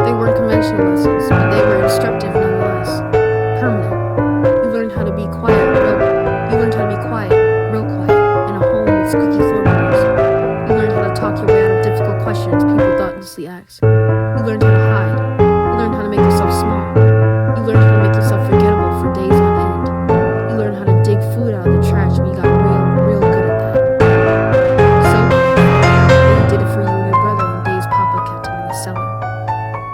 They weren't conventional lessons, but they were instructive nonetheless. Permanent. You learned how to be quiet, real quiet, in a home with squeaky floorboards. You learned how to talk your way out of difficult questions people thoughtlessly asked. You learned how to hide. You learned how to make yourself small. You learned how to make yourself forgettable for days on end. You learned how to dig food out of the trash when you got real good at that. So, you did it for you and your brother on days Papa kept him in the cellar.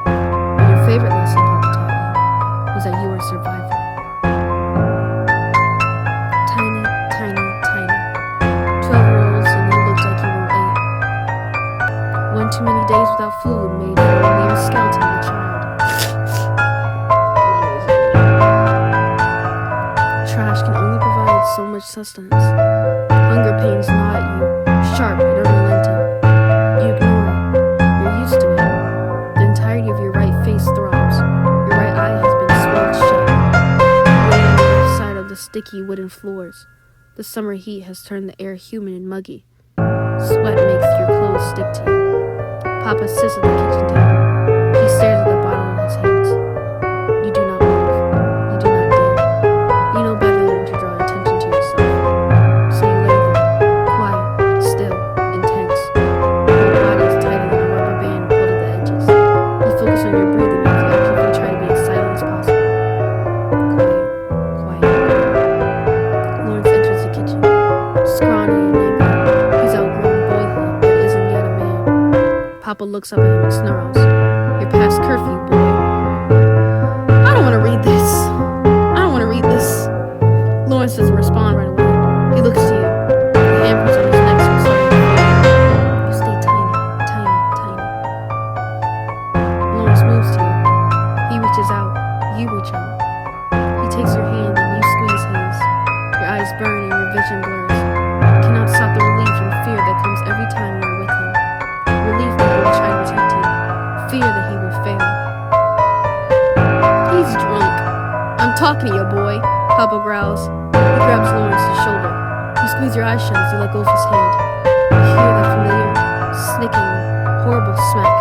And your favorite lesson Papa taught you was that you were a survivor. Tiny. 12-year-olds and you looked like you were 8. One too many days without food made you a mere skeleton of a child. Trash can only provide so much sustenance. Hunger pains gnaw at you, sharp and unrelenting. You ignore it. You're used to it. The entirety of your right face throbs. Your right eye has been swelled shut. Laying on the left side of the sticky wooden floors. The summer heat has turned the air humid and muggy. Sweat makes your clothes stick to you. Papa sits at the kitchen table. He stares at the bottle in his hands. You do not move. You do not dare. You know better than to draw attention to yourself. So you lay there, quiet, still, intense. Your body is tighter than a rubber band pulled at the edges. You focus on your breathing as you actively try to be as silent as possible. Quiet, quiet, quiet. Lawrence enters the kitchen. Scrawny and angry. He's outgrown boyhood, but isn't yet a man. Papa looks up at him and snarls. You're past curfew, boy. I don't want to read this. I don't want to read this. Lawrence doesn't respond right away. He looks to you. The handprints on his neck are starting to fade. You stay tiny, tiny, tiny. Lawrence moves to you. He reaches out. You reach out. He takes your hand and you squeeze his. Your eyes burn and your vision blurs. You cannot stop the relief and fear that comes every time you're with him. Relief that he will try to protect you. Fear that he will fail. He's drunk. I'm talking to you, boy. Papa growls. He grabs Lawrence's shoulder. You squeeze your eyes shut as you let go of his hand. You hear that familiar, snicking, horrible smack.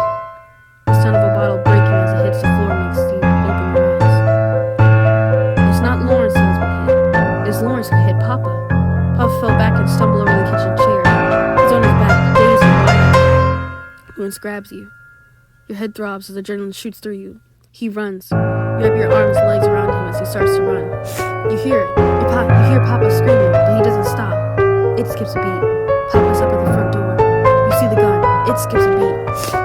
The sound of a bottle breaking as it hits the floor makes you open your eyes. It's not Lawrence who has been hit. It's Lawrence who hit Papa. Papa fell back and stumbled over the kitchen chair. He's on his back, dazed and wide. Lawrence grabs you. Your head throbs as adrenaline shoots through you. He runs. You wrap your arms and legs around him as he starts to run. You hear it. You hear Papa screaming, but he doesn't stop. It skips a beat. Papa's up at the front door. You see the gun. It skips a beat.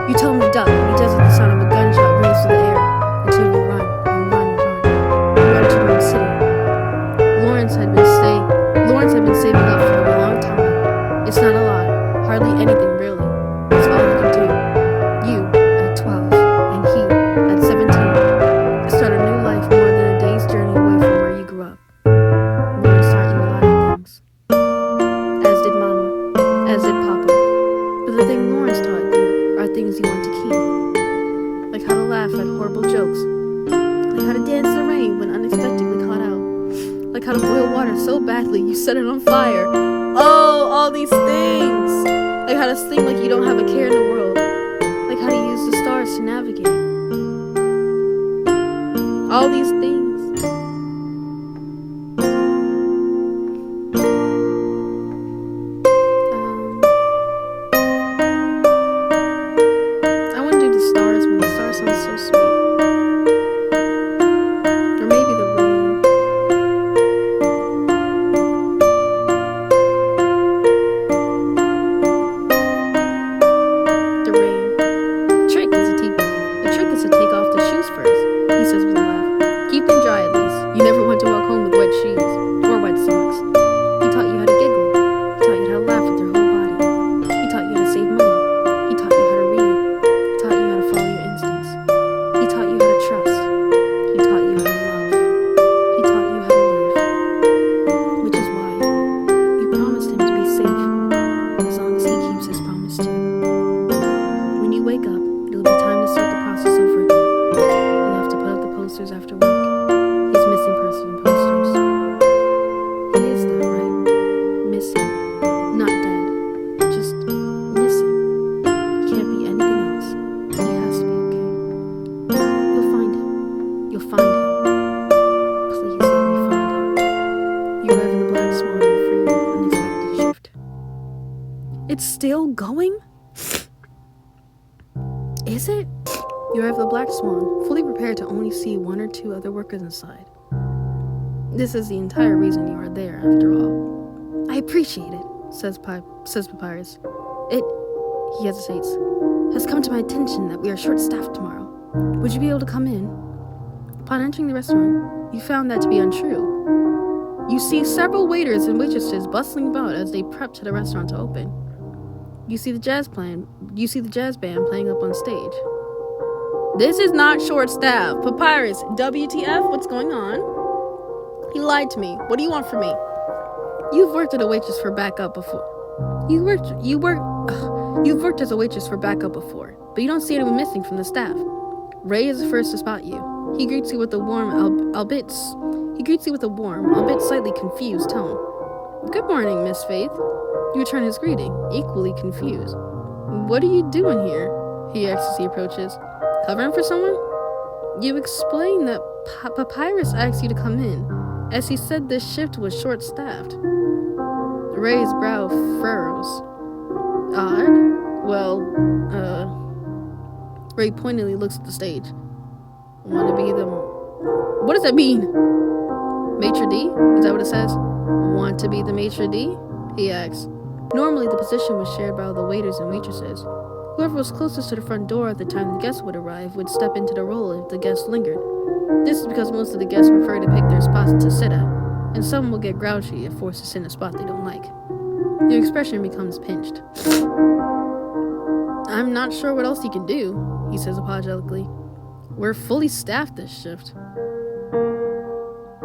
You tell him to duck, and he does it. The sound of a gunshot rings through the air until you run and run and run. You run to Rome City. Lawrence had been saving up for a long time. It's not a lot. Hardly anything, really. It's all he can do. You, at 12, and he, at 17, to start a new life more than a day's journey away from where you grew up. Lawrence taught you a lot of things. As did Mama. As did Papa. But the thing Lawrence taught you are things you want to keep. Like how to laugh at horrible jokes. Like how to dance in the rain when unexpectedly caught out. Like how to boil water so badly you set it on fire. Oh, all these things. Like how to sing like you don't have a care in the world. Like how to use the stars to navigate. All these things. I want to do the stars when the stars sound so sweet. Or maybe the rain. The rain. The trick is to take off the shoes first, he says with a laugh. Keep them dry at least. You never want to walk home with wet shoes or wet socks. He taught you how to giggle. He taught you how to laugh with your whole body. He taught you how to save money. He taught you how to read. He taught you how to follow your instincts. He taught you how to trust. He taught you how to love. He taught you how to live. Which is why you promised him to be safe as long as he keeps his promise too. When you wake up, it'll be time to start the process over again. You'll have to put up the posters after work. His missing person posters. He is that, right? Missing. Not dead. Just missing. He can't be anything else. He has to be okay. You'll find him. You'll find him. Please let me find him. You arrive in the Black Swan for your unexpected shift. It's still going? Is it? You arrive at the Black Swan, fully prepared to only see one or two other workers inside. This is the entire reason you are there, after all. I appreciate it, says Papyrus. He hesitates, has come to my attention that we are short-staffed tomorrow. Would you be able to come in? Upon entering the restaurant, you found that to be untrue. You see several waiters and waitresses bustling about as they prep to the restaurant to open. You see the jazz band playing up on stage. This is not short-staffed. Papyrus, WTF, what's going on? He lied to me. What do you want from me? You've worked as a waitress for backup before. You've worked as a waitress for backup before, but you don't see anyone missing from the staff. Ray is the first to spot you. He greets you with a warm, albeit slightly confused tone. Good morning, Miss Faith. You return his greeting, equally confused. What are you doing here? He asks as he approaches. Covering for someone? You explained that Papyrus asked you to come in, as he said this shift was short-staffed. Ray's brow furrows. Odd? Well, Ray pointedly looks at the stage. Want to be the... What does that mean? Maitre d'? Is that what it says? Want to be the maitre d'? He asks. Normally, the position was shared by all the waiters and waitresses. Whoever was closest to the front door at the time the guests would arrive would step into the role if the guests lingered. This is because most of the guests prefer to pick their spots to sit at, and some will get grouchy if forced to sit in a spot they don't like. Your expression becomes pinched. I'm not sure what else you can do, he says apologetically. We're fully staffed this shift.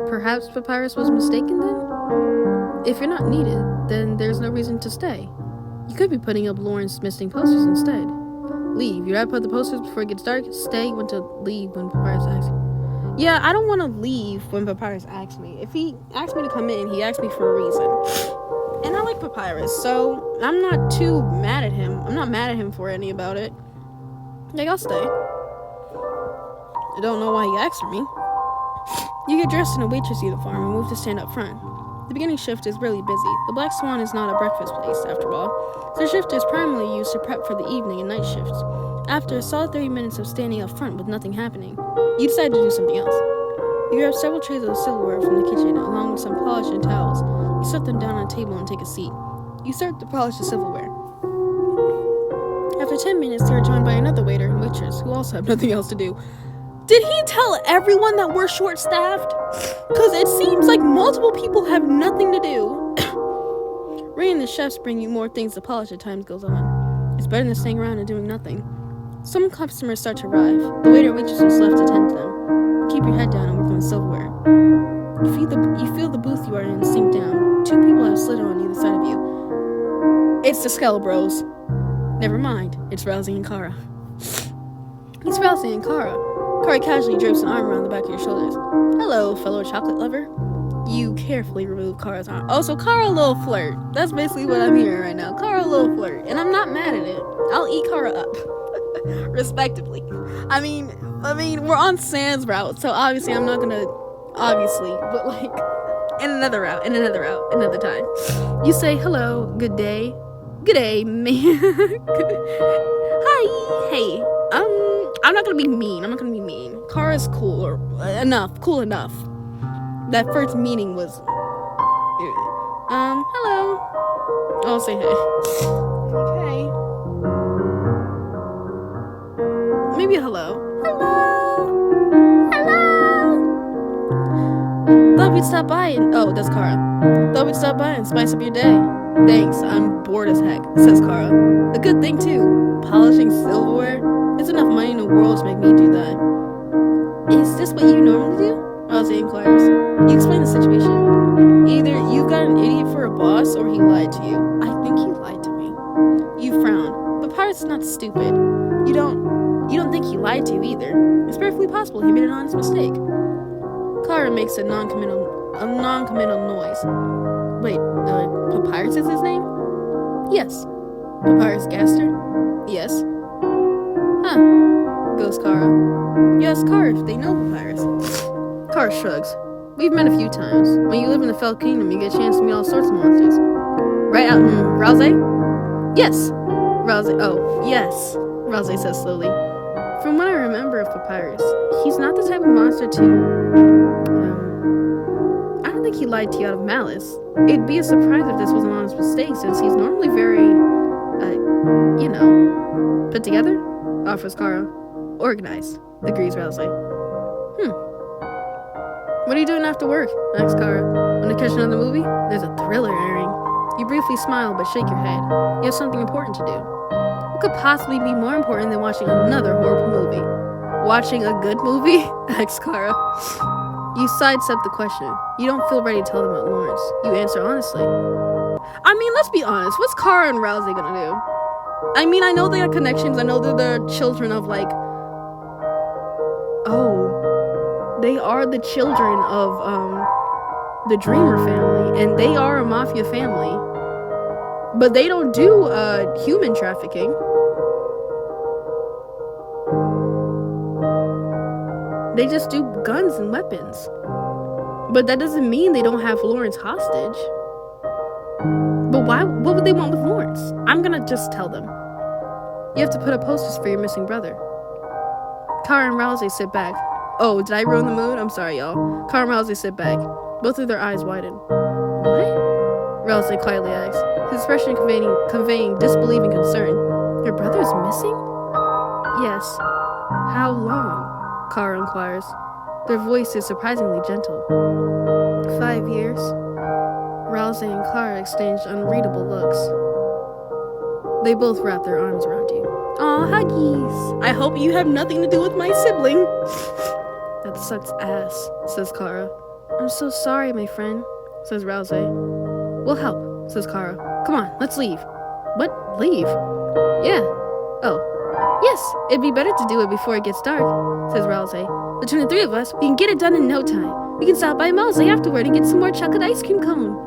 Perhaps Papyrus was mistaken then? If you're not needed, then there's no reason to stay. You could be putting up Lauren's missing posters instead. Leave. You'd rather put the posters before it gets dark? Stay. You want to leave when Papyrus asks. Yeah, I don't want to leave when Papyrus asks me. If he asks me to come in, he asks me for a reason. And I like Papyrus, so I'm not too mad at him. I'm not mad at him for any about it. Like, I'll stay. I don't know why he asked for me. You get dressed in a waitress uniform and move to stand up front. The beginning shift is really busy. The Black Swan is not a breakfast place, after all. The shift is primarily used to prep for the evening and night shifts. After a solid 30 minutes of standing up front with nothing happening, you decide to do something else. You grab several trays of silverware from the kitchen, along with some polish and towels. You set them down on a table and take a seat. You start to polish the silverware. After 10 minutes, you are joined by another waiter and waitress, who also have nothing else to do. Did he tell everyone that we're short-staffed? Because it seems like multiple people have nothing to do. Ray and the chefs bring you more things to polish as time goes on. It's better than staying around and doing nothing. Some customers start to arrive. The waiter and waitress is left to tend to them. Keep your head down and work on the silverware. You feel the booth you are in sink down. Two people have slid on either side of you. It's the Skelebros. Never mind. It's Rousey and Kara. It's Rousey and Kara. Kara casually drapes an arm around the back of your shoulders. Hello, fellow chocolate lover. You carefully remove Kara's arm. Oh, so Kara a little flirt. That's basically what I'm hearing right now. Kara a little flirt. And I'm not mad at it. I'll eat Kara up. Respectively. I mean, we're on Sans route, so obviously I'm not gonna... Obviously, but like... In another route, another time. You say, hello, good day. Good day, man. Hi. Hey. I'm not gonna be mean. Kara's cool cool enough. That first meeting was, hello. I'll say hey. Okay. Maybe a hello. Hello. Thought we'd stop by and, oh, that's Kara. Thought we'd stop by and spice up your day. Thanks, I'm bored as heck, says Kara. A good thing too. Polishing silverware. There's enough money in the world to make me do that. Is this what you normally do? Rousey inquires. You explain the situation. Either you've got an idiot for a boss or he lied to you. I think he lied to me. You frown. Papyrus is not stupid. You don't think he lied to you either. It's perfectly possible he made an honest mistake. Kara makes a non-committal noise. Wait, Papyrus is his name? Yes. Papyrus Gaster? Yes. Huh, goes Kara. You ask Kara if they know Papyrus. Kara shrugs. We've met a few times. When you live in the Fell Kingdom, you get a chance to meet all sorts of monsters. Right out in Rousey? Yes. Yes, Rousey says slowly. From what I remember of Papyrus, he's not the type of monster to... I don't think he lied to you out of malice. It'd be a surprise if this was an honest mistake, since he's normally very, put together? Offers Kara. Organized, agrees Rousey. What are you doing after work? Asks Kara. Want to catch another movie? There's a thriller airing. You briefly smile but shake your head. You have something important to do. What could possibly be more important than watching another horrible movie? Watching a good movie? Asks Kara. You sidestep the question. You don't feel ready to tell them about Lawrence. You answer honestly. I mean, let's be honest. What's Kara and Rousey gonna do? I mean, I know they have connections. I know they're the children of, like... Oh. They are the children of, the Dreamer family, and they are a mafia family. But they don't do human trafficking. They just do guns and weapons. But that doesn't mean they don't have Lawrence hostage. But why? What would they want with Lawrence? I'm gonna just tell them. You have to put up posters for your missing brother. Kara and Rousey sit back. Oh, did I ruin the mood? I'm sorry, y'all. Kara and Rousey sit back. Both of their eyes widen. What? Rousey quietly asks, his expression conveying disbelief and concern. Your brother is missing? Yes. How long? Kara inquires. Their voice is surprisingly gentle. 5 years. Rousey and Kara exchanged unreadable looks. They both wrap their arms around you. Aw, huggies. I hope you have nothing to do with my sibling. That sucks ass, says Kara. I'm so sorry, my friend, says Rousey. We'll help, says Kara. Come on, let's leave. What? Leave? Yeah. Oh. Yes, it'd be better to do it before it gets dark, says Rousey. Between the three of us, we can get it done in no time. We can stop by Mosley afterward and get some more chocolate ice cream cone.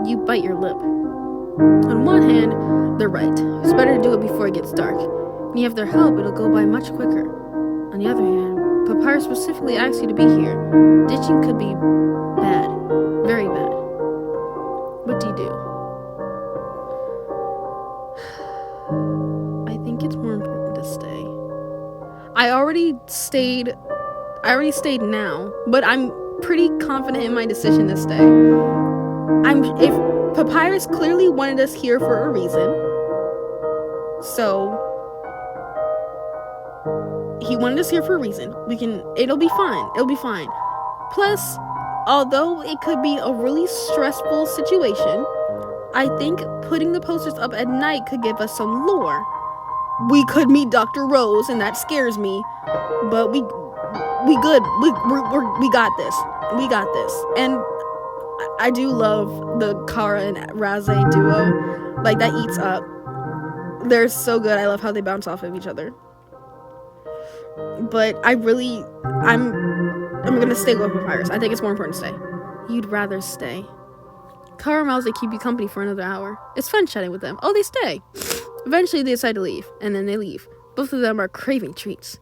You bite your lip. On one hand, they're right. It's better to do it before it gets dark. When you have their help, it'll go by much quicker. On the other hand, Papyrus specifically asks you to be here. Ditching could be bad. Very bad. What do you do? I think it's more important to stay. I already stayed now, but I'm pretty confident in my decision to stay. If Papyrus clearly wanted us here for a reason, so he wanted us here for a reason. It'll be fine. Plus, although it could be a really stressful situation, I think putting the posters up at night could give us some lore. We could meet Dr. Rose, and that scares me, but we good. We got this. We got this. And I do love the Kara and Rousey duo. Like, that eats up. They're so good. I love how they bounce off of each other. But I'm gonna stay with Papyrus. I think it's more important to stay. You'd rather stay. Kara and Rousey keep you company for another hour. It's fun chatting with them. Oh, they stay. Eventually, they decide to leave, and then they leave. Both of them are craving treats.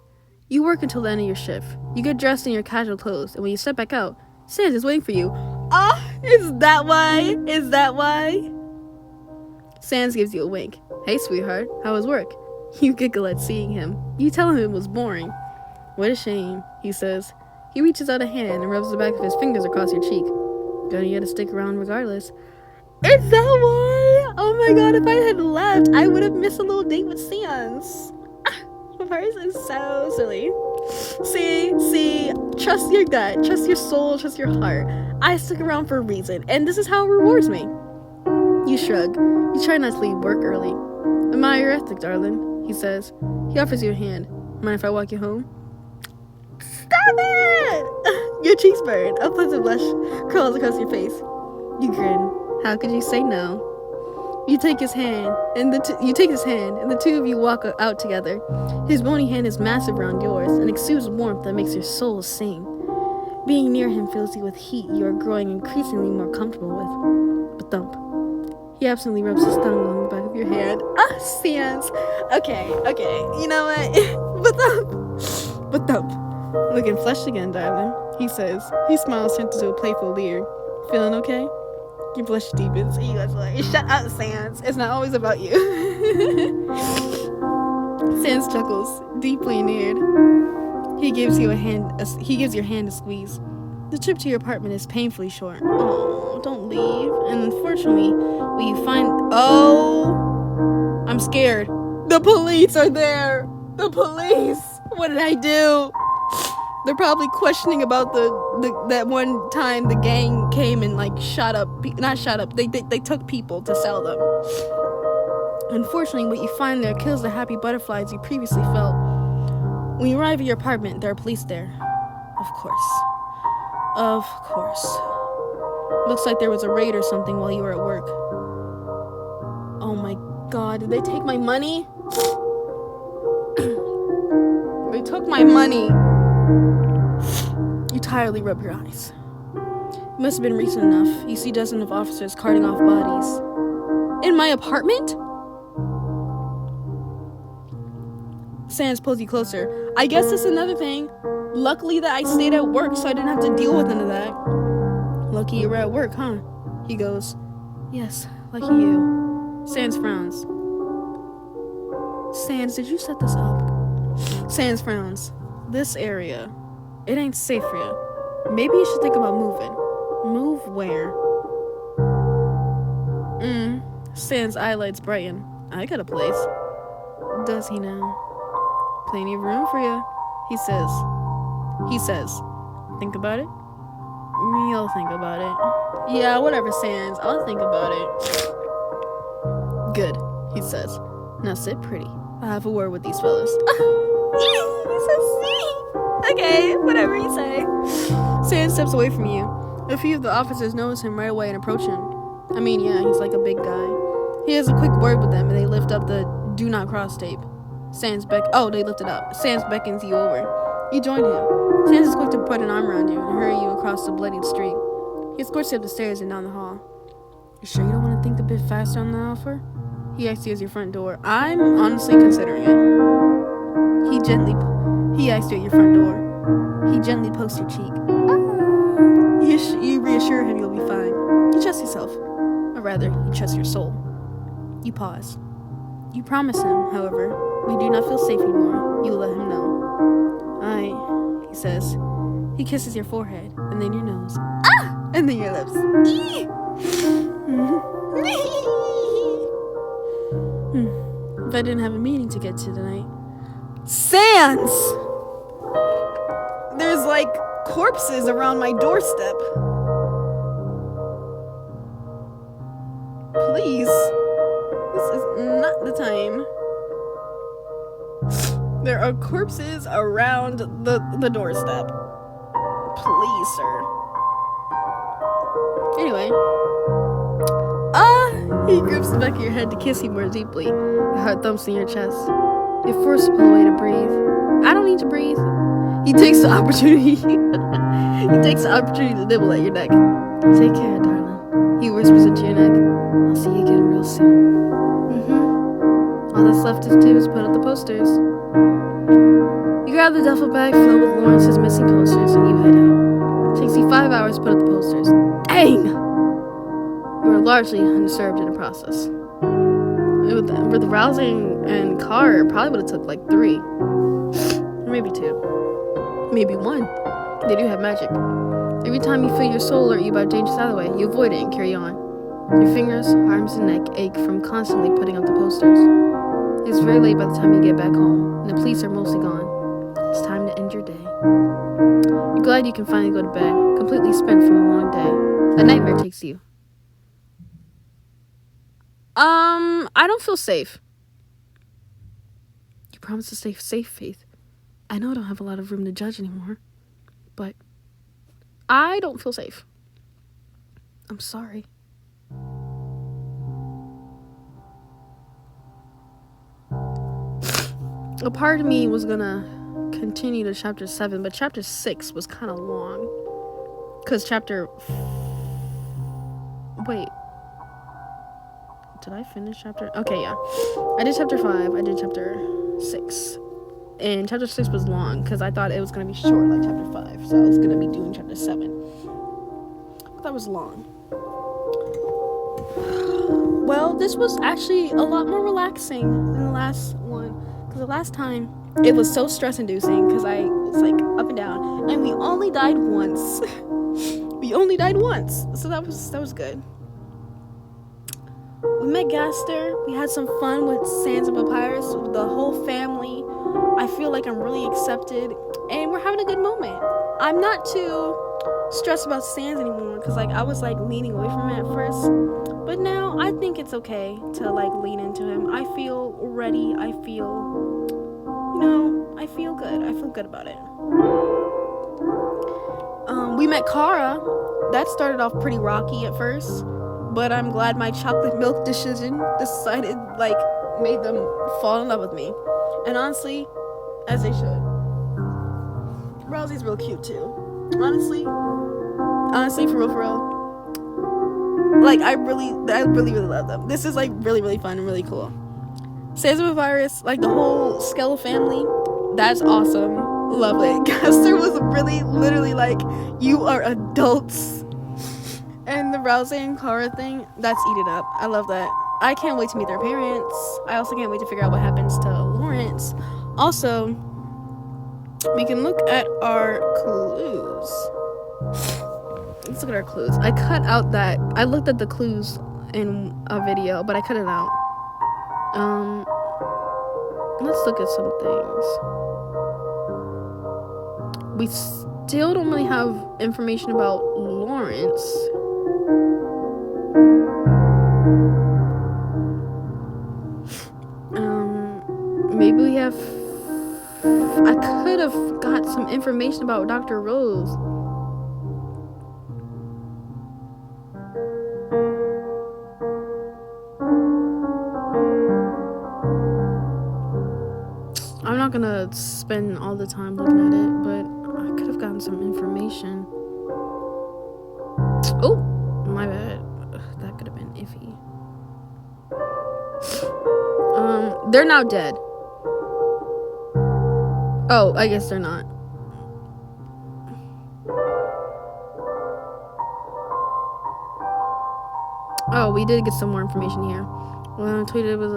You work until the end of your shift. You get dressed in your casual clothes, and when you step back out, Sans is waiting for you. Is that why? Sans gives you a wink. Hey, sweetheart, how was work? You giggle at seeing him. You tell him it was boring. What a shame, he says. He reaches out a hand and rubs the back of his fingers across your cheek. Gonna get to stick around regardless. Is that why? Oh my god, if I had left, I would have missed a little date with Sans. Papyrus is so silly. See, trust your gut, trust your soul, trust your heart. I stuck around for a reason, and this is how it rewards me. You shrug. You try not to leave work early. Admire your ethic, darling, he says. He offers you a hand. Mind if I walk you home? Stop it! Your cheeks burn. A pleasant blush crawls across your face. You grin. How could you say no? You take his hand, and the two of you walk out together. His bony hand is massive around yours and exudes warmth that makes your soul sing. Being near him fills you with heat you are growing increasingly more comfortable with. But thump. He absently rubs his thumb along the back of your hand. Sans. Okay. You know what? But thump. Looking flushed again, darling, he says. He smiles, turns into a playful leer. Feeling okay? Your blush deepens. You guys are like, shut up, Sans. It's not always about you. Sans chuckles, deeply enared. He gives your hand a squeeze. The trip to your apartment is painfully short. Oh, don't leave. And unfortunately, when you find... Oh! I'm scared. The police are there! The police! What did I do? They're probably questioning about that one time the gang came and they took people to sell them. Unfortunately, what you find there kills the happy butterflies you previously felt. When you arrive at your apartment, there are police there. Of course. Looks like there was a raid or something while you were at work. Oh my god, did they take my money? They took my money. You tiredly rub your eyes. Must have been recent enough. You see dozens of officers carting off bodies. In my apartment? Sans pulls you closer. I guess that's another thing. Luckily that I stayed at work, so I didn't have to deal with none of that. Lucky you were at work, huh? He goes, yes, lucky you. Sans frowns. Sans, did you set this up? Sans frowns. This area, it ain't safe for you. Maybe you should think about moving. Move where? Sans eyelids brighten. I got a place. Does he now? Plenty of room for you, he says. Think about it? You'll think about it. Yeah, whatever, Sans. I'll think about it. Good, he says. Now sit pretty. I'll have a word with these fellas. He's so sweet. Okay, whatever you say. Sans steps away from you. A few of the officers notice him right away and approach him. I mean, yeah, he's like a big guy. He has a quick word with them and they lift up the do not cross tape. They lift it up. Sans beckons you over. You join him. Sans is quick to put an arm around you and hurry you across the bloodied street. He escorts you up the stairs and down the hall. You sure you don't want to think a bit faster on the offer? He asks you at your front door. I'm honestly considering it. He asks you at your front door. He gently pokes your cheek. You reassure him you'll be fine. You trust yourself. Or rather, you trust your soul. You pause. You promise him, however, we do not feel safe anymore. You will let him know. He says. He kisses your forehead, and then your nose. And then your lips. If I didn't have a meeting to get to tonight. Sans! There's like corpses around my doorstep. Please. This is not the time. There are corpses around the doorstep. Please, sir. Anyway. He grips the back of your head to kiss you more deeply. Your heart thumps in your chest. You're forced to pull away to breathe. I don't need to breathe. He takes the opportunity. To nibble at your neck. Take care, darling. He whispers into your neck. I'll see you again real soon. All that's left to do is put up the posters. You grab the duffel bag filled with Lawrence's missing posters and you head out. It takes you 5 hours to put up the posters. Dang! You are largely undisturbed in the process. With the rousing and car, it probably would have took like 3. Or maybe 2. Maybe 1. They do have magic. Every time you feel your soul alert you about dangerous alleyway, you avoid it and carry on. Your fingers, arms, and neck ache from constantly putting up the posters. It's very late by the time you get back home, and the police are mostly gone. It's time to end your day. You're glad you can finally go to bed, completely spent from a long day. A nightmare takes you. I don't feel safe. You promised to stay safe, Faith. I know I don't have a lot of room to judge anymore, but I don't feel safe. I'm sorry. A part of me was gonna continue to chapter 7, but chapter 6 was kind of long. Because Wait. Did I finish chapter? Okay, yeah. I did chapter 5. I did chapter 6. And chapter 6 was long because I thought it was going to be short like chapter 5. So I was going to be doing chapter 7. That was long. Well, this was actually a lot more relaxing than the last one. Because the last time, it was so stress-inducing because I was like up and down. And we only died once. So that was good. We met Gaster. We had some fun with Sans and Papyrus, with the whole family. I feel like I'm really accepted, and we're having a good moment. I'm not too stressed about Sans anymore, because like I was like leaning away from him at first, but now I think it's okay to like lean into him. I feel ready. I feel good. I feel good about it. We met Kara. That started off pretty rocky at first. But I'm glad my chocolate milk decision made them fall in love with me. And honestly, as they should. Rosie's real cute too. Honestly, Honestly, for real. Like, I really love them. This is like really fun and really cool. Sesame Papyrus, like the whole Skeleton family, that's awesome. Love it. Castor was really literally like, you are adults. And the Rouse and Kara thing, that's eat it up. I love that. I can't wait to meet their parents. I also can't wait to figure out what happens to Lawrence. Also, we can look at our clues. Let's look at our clues. I looked at the clues in a video, but I cut it out. Let's look at some things. We still don't really have information about Lawrence. Maybe we have... I could have got some information about Dr. Rose. I'm not gonna spend all the time looking at it, but I could have gotten some information. Oh, my bad. That could have been iffy. They're now dead. Oh, I guess they're not. Oh, we did get some more information here. Tweeted with...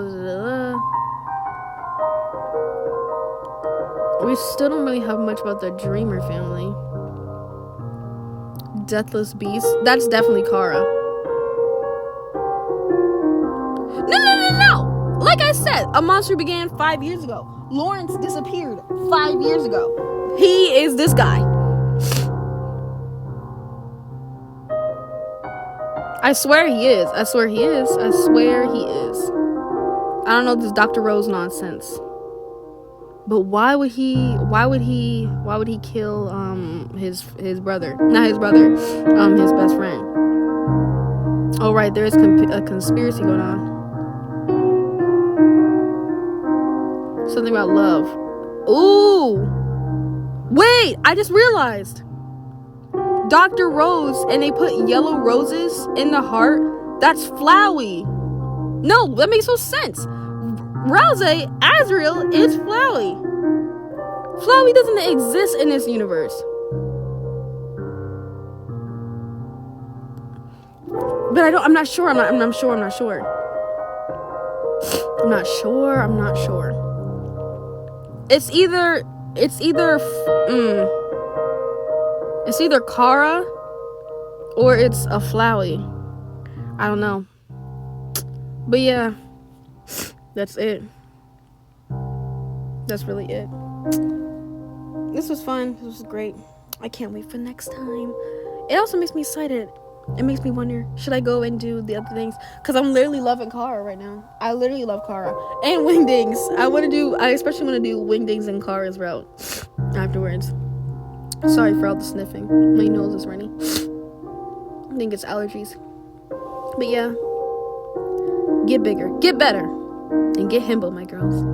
We still don't really have much about the Dreamer family. Deathless Beast. That's definitely Kara. No! Like I said, a monster began 5 years ago. Lawrence disappeared 5 years ago. He is this guy. I swear he is. I swear he is. I don't know this Dr. Rose nonsense. But why would he kill his brother? Not his brother, his best friend. Oh right, there is a conspiracy going on. Something about love. Ooh! Wait, I just realized. Dr. Rose, and they put yellow roses in the heart. That's Flowey. No, that makes no sense. Rouse Azrael is Flowey. Flowey doesn't exist in this universe. But I'm not sure. It's either Kara or it's a Flowey. I don't know. But yeah, that's it. That's really it. This was fun. This was great. I can't wait for next time. It also makes me excited. It makes me wonder, should I go and do the other things? Because I'm literally loving Kara right now. I literally love Kara. And Wingdings. I especially want to do Wingdings and Kara's route afterwards. Sorry for all the sniffing. My nose is runny. I think it's allergies. But yeah. Get bigger. Get better. And get Himbo, my girls.